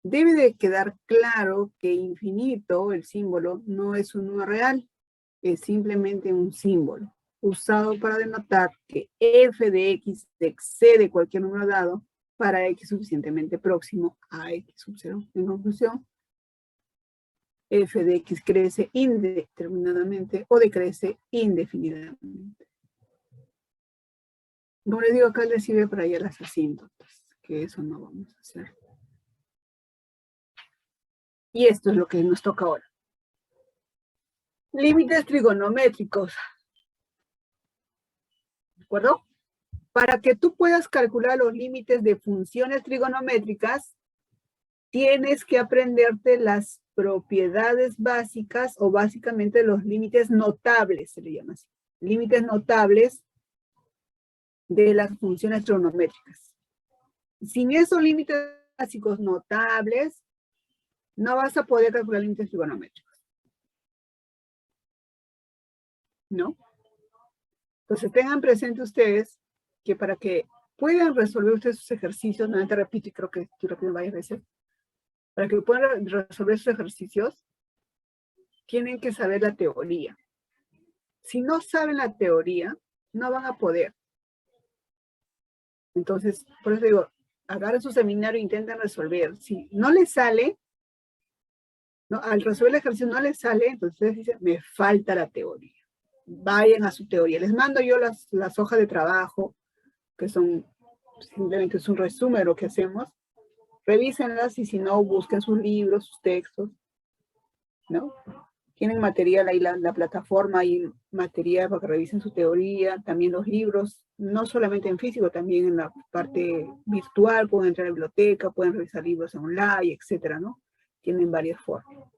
Debe de quedar claro que infinito, el símbolo, no es un número real, es simplemente un símbolo usado para denotar que f de x excede cualquier número dado para x suficientemente próximo a x sub 0. En conclusión, f de x crece indeterminadamente o decrece indefinidamente. Como les digo, acá les sirve para allá las asíntotas, que eso no vamos a hacer. Y esto es lo que nos toca ahora. Límites trigonométricos. ¿De acuerdo? Para que tú puedas calcular los límites de funciones trigonométricas, tienes que aprenderte las propiedades básicas o básicamente los límites notables, se le llama así. Límites notables de las funciones trigonométricas. Sin esos límites básicos notables, no vas a poder calcular límites trigonométricos. ¿No? Entonces tengan presente ustedes que para que puedan resolver ustedes sus ejercicios, nuevamente repito y creo que estoy repitiendo varias veces, para que puedan resolver sus ejercicios, tienen que saber la teoría. Si no saben la teoría, no van a poder. Entonces, por eso digo, agarren su seminario e intenten resolver. Si no les sale, ¿no? Al resolver el ejercicio no les sale, entonces ustedes dicen, me falta la teoría. Vayan a su teoría. Les mando yo las hojas de trabajo, que son simplemente es un resumen de lo que hacemos. Revísenlas y si no, busquen sus libros, sus textos, ¿no? Tienen material ahí, la plataforma, y material para que revisen su teoría, también los libros, no solamente en físico, también en la parte virtual, pueden entrar a la biblioteca, pueden revisar libros online, etcétera, ¿no? Tienen varias formas.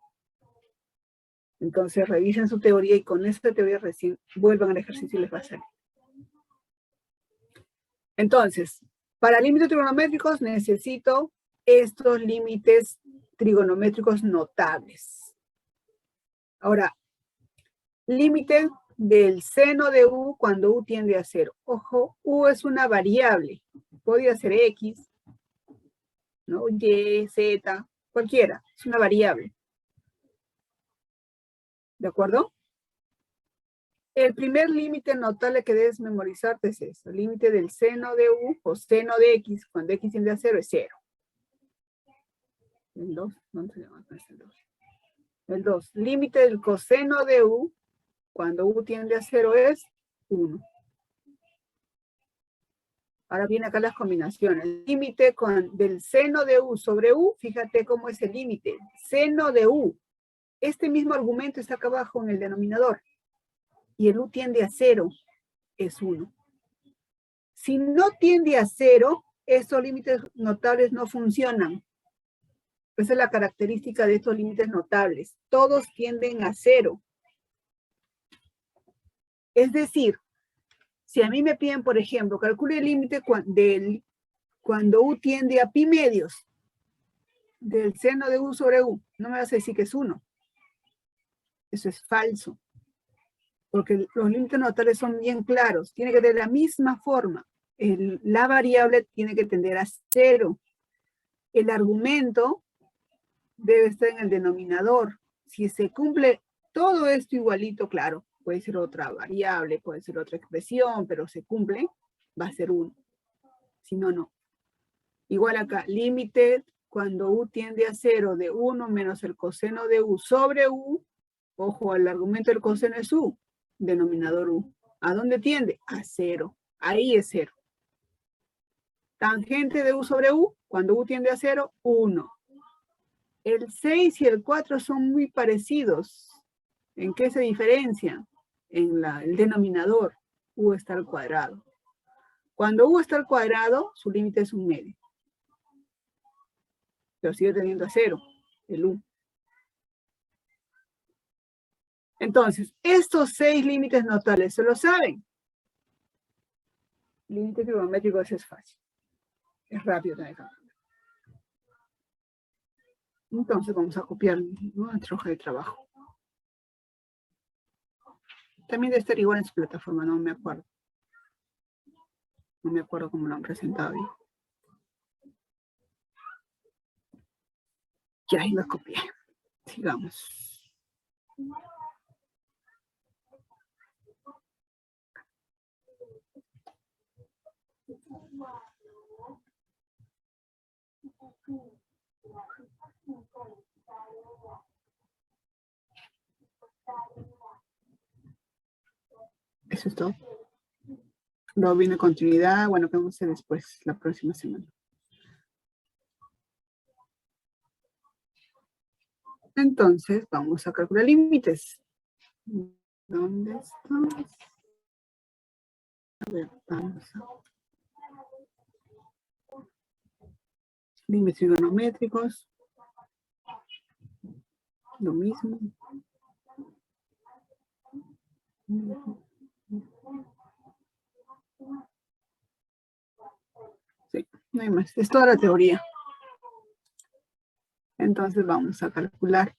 Entonces revisen su teoría y con esta teoría recién vuelvan al ejercicio y les va a salir. Entonces, para límites trigonométricos necesito estos límites trigonométricos notables. Ahora, límite del seno de u cuando u tiende a 0. Ojo, u es una variable. Podría ser x, ¿no? Y, z, cualquiera. Es una variable. ¿De acuerdo? El primer límite notable que debes memorizarte es eso. El límite del seno de u o seno de x cuando x tiende a 0 es 0. El 2, ¿dónde se llama? El 2. El 2, límite del coseno de u cuando u tiende a 0 es 1. Ahora viene acá las combinaciones. El límite del seno de u sobre u, fíjate cómo es el límite. Seno de u. Este mismo argumento está acá abajo en el denominador. Y el u tiende a 0, es 1. Si no tiende a 0, estos límites notables no funcionan. Esa es la característica de estos límites notables. Todos tienden a 0. Es decir, si a mí me piden, por ejemplo, calcule el límite cuando u tiende a pi medios del seno de u sobre u, no me vas a decir que es 1. Eso es falso. Porque los límites notables son bien claros. Tiene que tener la misma forma. La variable tiene que tender a 0. El argumento debe estar en el denominador. Si se cumple todo esto igualito, claro, puede ser otra variable, puede ser otra expresión, pero se cumple, va a ser 1. Si no, no. Igual acá, límite cuando u tiende a 0 de 1 menos el coseno de u sobre u. Ojo, el argumento del coseno es u, denominador u. ¿A dónde tiende? A 0. Ahí es 0. Tangente de u sobre u, cuando u tiende a 0, 1. El 6 y el 4 son muy parecidos. ¿En qué se diferencian? En el denominador, u está al cuadrado. Cuando u está al cuadrado, su límite es 1 medio. Pero sigue teniendo a 0, el u. Entonces, estos 6 límites notables, ¿se lo saben? Límite trigonométrico es fácil. Es rápido también. Entonces vamos a copiar nuestra hoja de trabajo. También debe estar igual en su plataforma, no me acuerdo. No me acuerdo cómo lo han presentado. Ya, ahí lo copié. Sigamos. Eso es todo. Luego viene continuidad. Bueno, que vamos a hacer después, la próxima semana. Entonces, vamos a calcular límites. ¿Dónde estamos? A ver, vamos a... Límites trigonométricos. Lo mismo. Sí, no hay más. Es toda la teoría. Entonces vamos a calcular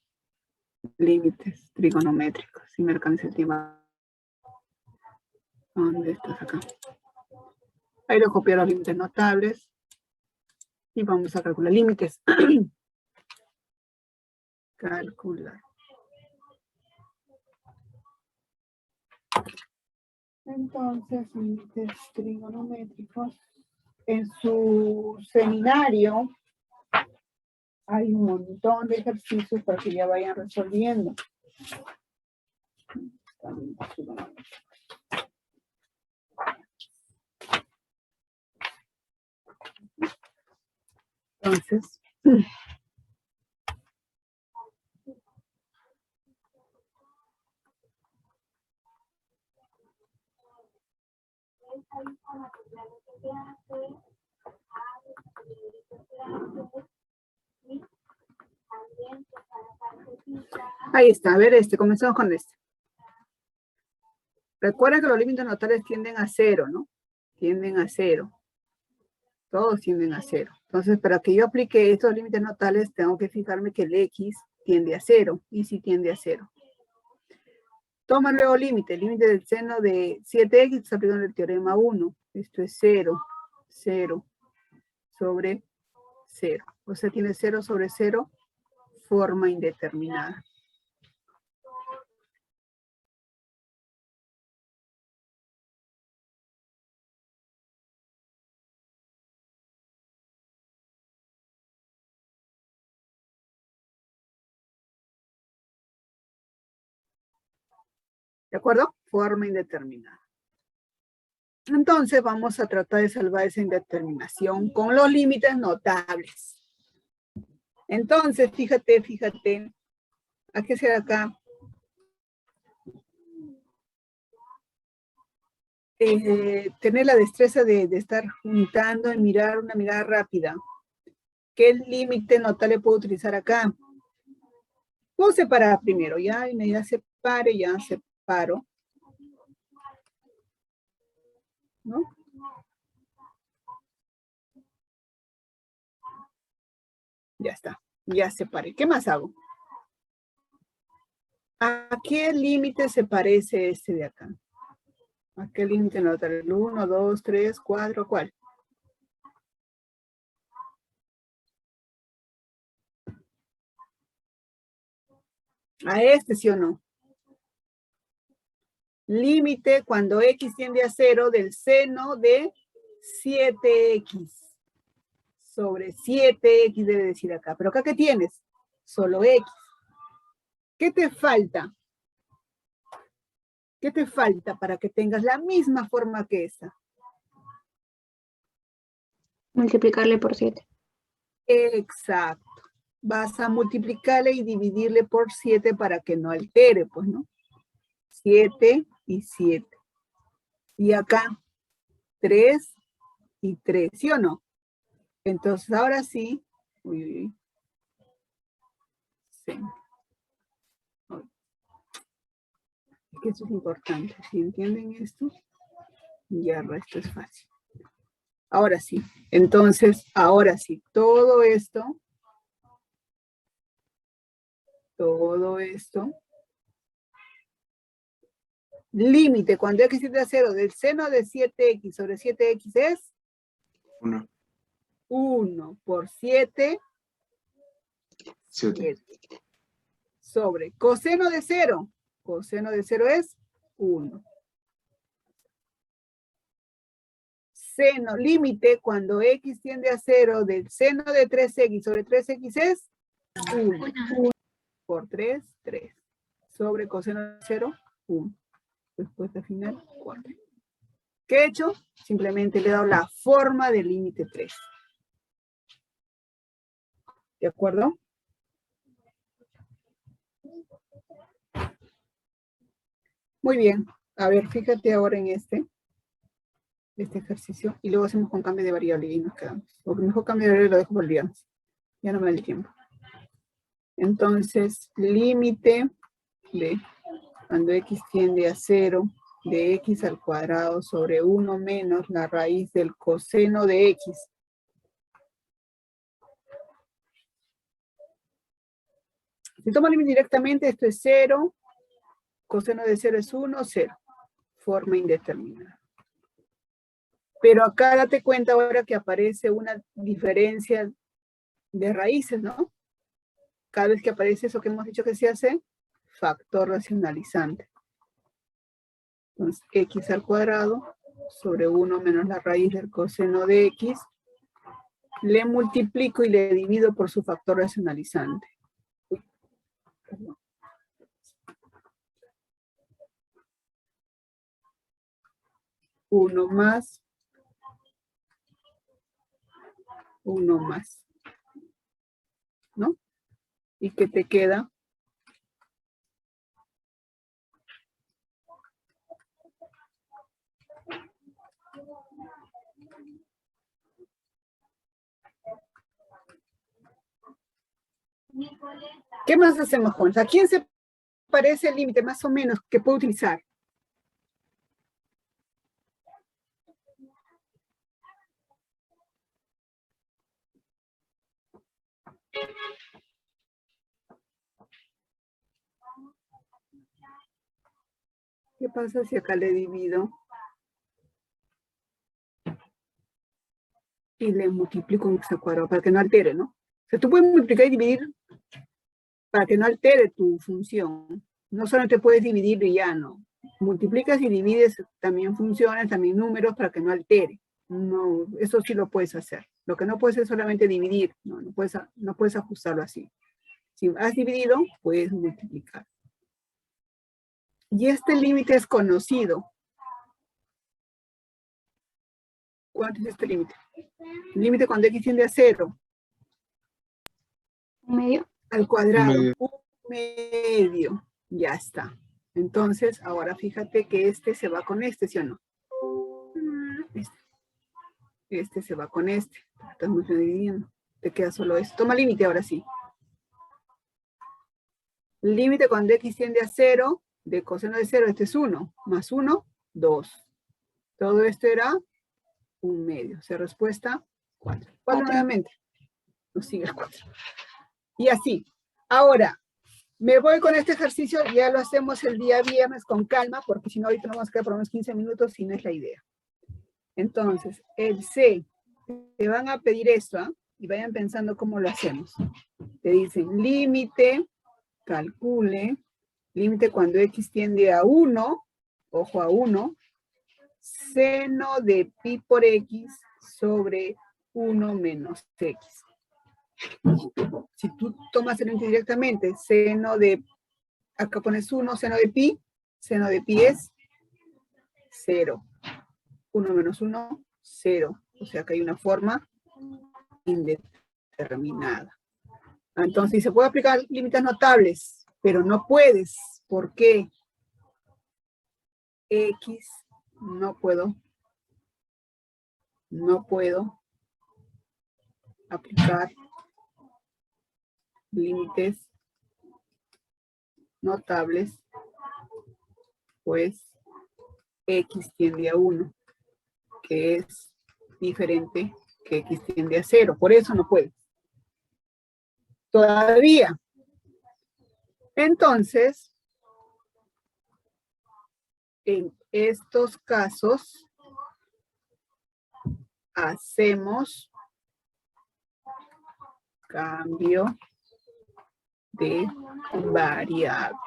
límites trigonométricos. Si me alcanza el tiempo. ¿Dónde estás acá? Ahí lo copié los límites notables. Y vamos a calcular límites. Calcular. Entonces, límites trigonométricos. En su seminario hay un montón de ejercicios para que ya vayan resolviendo. Entonces, Ahí está, a ver comenzamos con este. Recuerden que los límites notales tienden a cero, ¿no? Tienden a cero. Todos tienden a cero. Entonces, para que yo aplique estos límites notales, tengo que fijarme que el X tiende a cero. Y si tiende a cero. Toma luego límite. El límite del seno de 7X está aplicando el teorema 1. Esto es 0. 0 sobre 0. O sea, tiene 0 sobre 0, forma indeterminada. ¿De acuerdo? Forma indeterminada. Entonces vamos a tratar de salvar esa indeterminación con los límites notables. Entonces, fíjate, hay que hacer acá. Tener la destreza de estar juntando y mirar una mirada rápida. ¿Qué límite notable puedo utilizar acá? Puedo separar primero, ya separo. ¿No? Ya está, ya separé. ¿Qué más hago? ¿A qué límite se parece este de acá? ¿A qué límite notable? El 1, 2, 3, 4, ¿cuál? ¿A este sí o no? Límite cuando X tiende a 0 del seno de 7X. Sobre 7X debe decir acá. ¿Pero acá qué tienes? Solo X. ¿Qué te falta? ¿Qué te falta para que tengas la misma forma que esa? Multiplicarle por 7. Exacto. Vas a multiplicarle y dividirle por 7 para que no altere, pues, ¿no? 7 y 7. Y acá, 3 y 3, ¿sí o no? Entonces, ahora sí. Sí. Es que eso es importante. Si entienden esto, ya el resto es fácil. Ahora sí. Entonces, ahora sí. Todo esto. Límite cuando X tiende a 0 del seno de 7X sobre 7X es 1. 1 por 7. 7. Sobre coseno de 0. Coseno de 0 es 1. Seno, límite cuando X tiende a 0 del seno de 3X sobre 3X es 1. Por 3, 3. Sobre coseno de 0, 1. Respuesta final, 4. ¿Qué he hecho? Simplemente le he dado la forma del límite 3. ¿De acuerdo? Muy bien. A ver, fíjate ahora en este ejercicio y luego hacemos con cambio de variable y nos quedamos. Porque mejor cambio de variable lo dejo por el viernes. Ya no me da el tiempo. Entonces, límite de cuando X tiende a 0 de X al cuadrado sobre 1 menos la raíz del coseno de X. Si tomo el límite directamente, esto es 0. Coseno de 0 es 1, 0. Forma indeterminada. Pero acá date cuenta ahora que aparece una diferencia de raíces, ¿no? Cada vez que aparece eso que hemos dicho que se hace, factor racionalizante. Entonces, X al cuadrado sobre 1 menos la raíz del coseno de X. Le multiplico y le divido por su factor racionalizante. Perdón. Uno más. ¿No? ¿Y qué te queda? ¿Qué más hacemos, Juan? ¿A quién se parece el límite más o menos que puedo utilizar? ¿Qué pasa si acá le divido y le multiplico en ese cuadrado para que no altere, ¿no? O sea, tú puedes multiplicar y dividir para que no altere tu función. No solamente puedes dividir y ya, no. Multiplicas y divides también funciones, también números para que no altere. No, eso sí lo puedes hacer. Lo que no puedes es solamente dividir, no puedes ajustarlo así. Si has dividido, puedes multiplicar. Y este límite es conocido. ¿Cuánto es este límite? El límite cuando x tiende a 0. ¿Un medio? Al cuadrado. Medio. Un medio. Ya está. Entonces, ahora fíjate que este se va con este, ¿sí o no? Este se va con este. Estamos dividiendo. Te queda solo esto. Toma límite ahora sí. Límite cuando x tiende a 0, de coseno de 0, este es 1. Más 1, 2. Todo esto era un medio. O sea, respuesta 4. 4 Cuatro. nuevamente. Nos sigue el 4. Y así. Ahora, me voy con este ejercicio. Ya lo hacemos el día viernes con calma, porque si no, ahorita nos vamos a quedar por unos 15 minutos, si no es la idea. Entonces, el C, te van a pedir esto, ¿ah? Y vayan pensando cómo lo hacemos. Te dicen límite, calcule, límite cuando x tiende a 1, ojo a 1, seno de pi por x sobre 1 menos x. Si tú tomas el límite directamente, seno de, acá pones 1, seno de pi es 0. 1 menos 1, 0. O sea que hay una forma indeterminada. Entonces, se puede aplicar límites notables, pero no puedes. ¿Por qué? X, no puedo aplicar límites notables, pues x tiende a 1, que es diferente que x tiende a 0. Por eso no puedes. Todavía. Entonces, en estos casos, hacemos cambio de variable.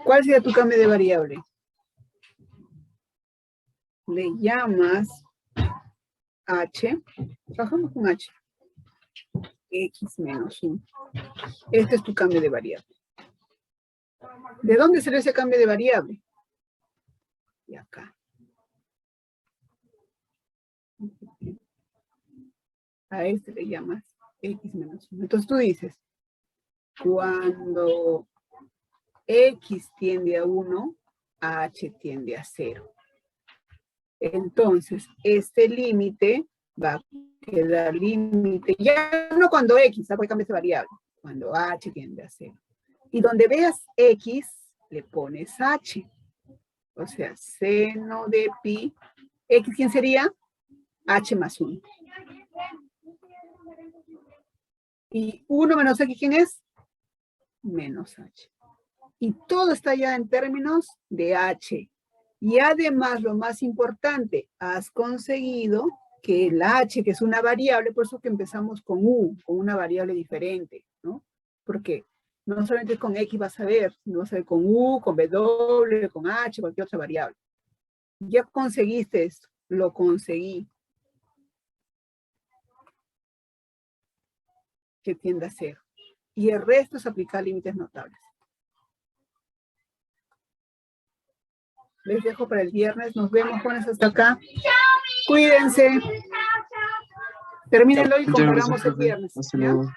¿Cuál sería tu cambio de variable? Le llamas h, trabajamos con h, x menos 1. Este es tu cambio de variable. ¿De dónde sale ese cambio de variable? De acá. A este le llamas x menos 1. Entonces tú dices, cuando x tiende a 1, h tiende a 0. Entonces, este límite va a quedar límite, ya no cuando x, porque cambias de variable, cuando h tiende a 0. Y donde veas x, le pones h. O sea, seno de pi, x, ¿quién sería? H más 1. Y 1 menos x, ¿quién es? Menos h. Y todo está ya en términos de h. Y además, lo más importante, has conseguido que el h, que es una variable, por eso que empezamos con u, con una variable diferente, ¿no? Porque no solamente con x vas a ver, sino vas a ver con u, con w, con h, cualquier otra variable. Ya conseguiste esto, lo conseguí. Que tiende a 0. Y el resto es aplicar límites notables. Les dejo para el viernes. Nos vemos, Juanes, hasta acá. Cuídense. Termínenlo y Muchas comparamos gracias, el profe. viernes. Hasta ¿Ya? luego.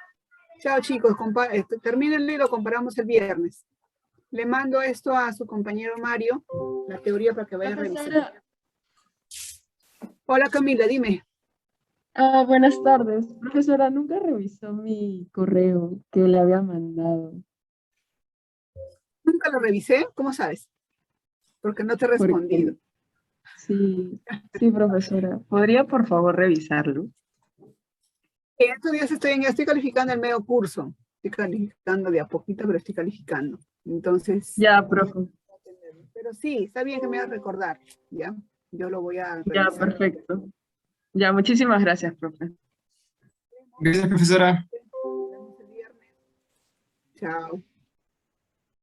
Chao, chicos. Termínenlo y lo comparamos el viernes. Le mando esto a su compañero Mario, la teoría para que vaya revisando. Hola, Camila, dime. Buenas tardes. Profesora, nunca revisó mi correo que le había mandado. Nunca lo revisé, ¿cómo sabes? Porque no te he respondido. Porque sí, sí, profesora. ¿Podría por favor revisarlo? En estos días estoy calificando el medio curso. Estoy calificando de a poquito, pero estoy calificando. Entonces, Ya, profe. pero sí, está bien que me hagas recordar, ¿ya? Yo lo voy a Ya, revisar. perfecto. Ya, muchísimas gracias, profe. Gracias, profesora. Nos vemos el viernes. Chao.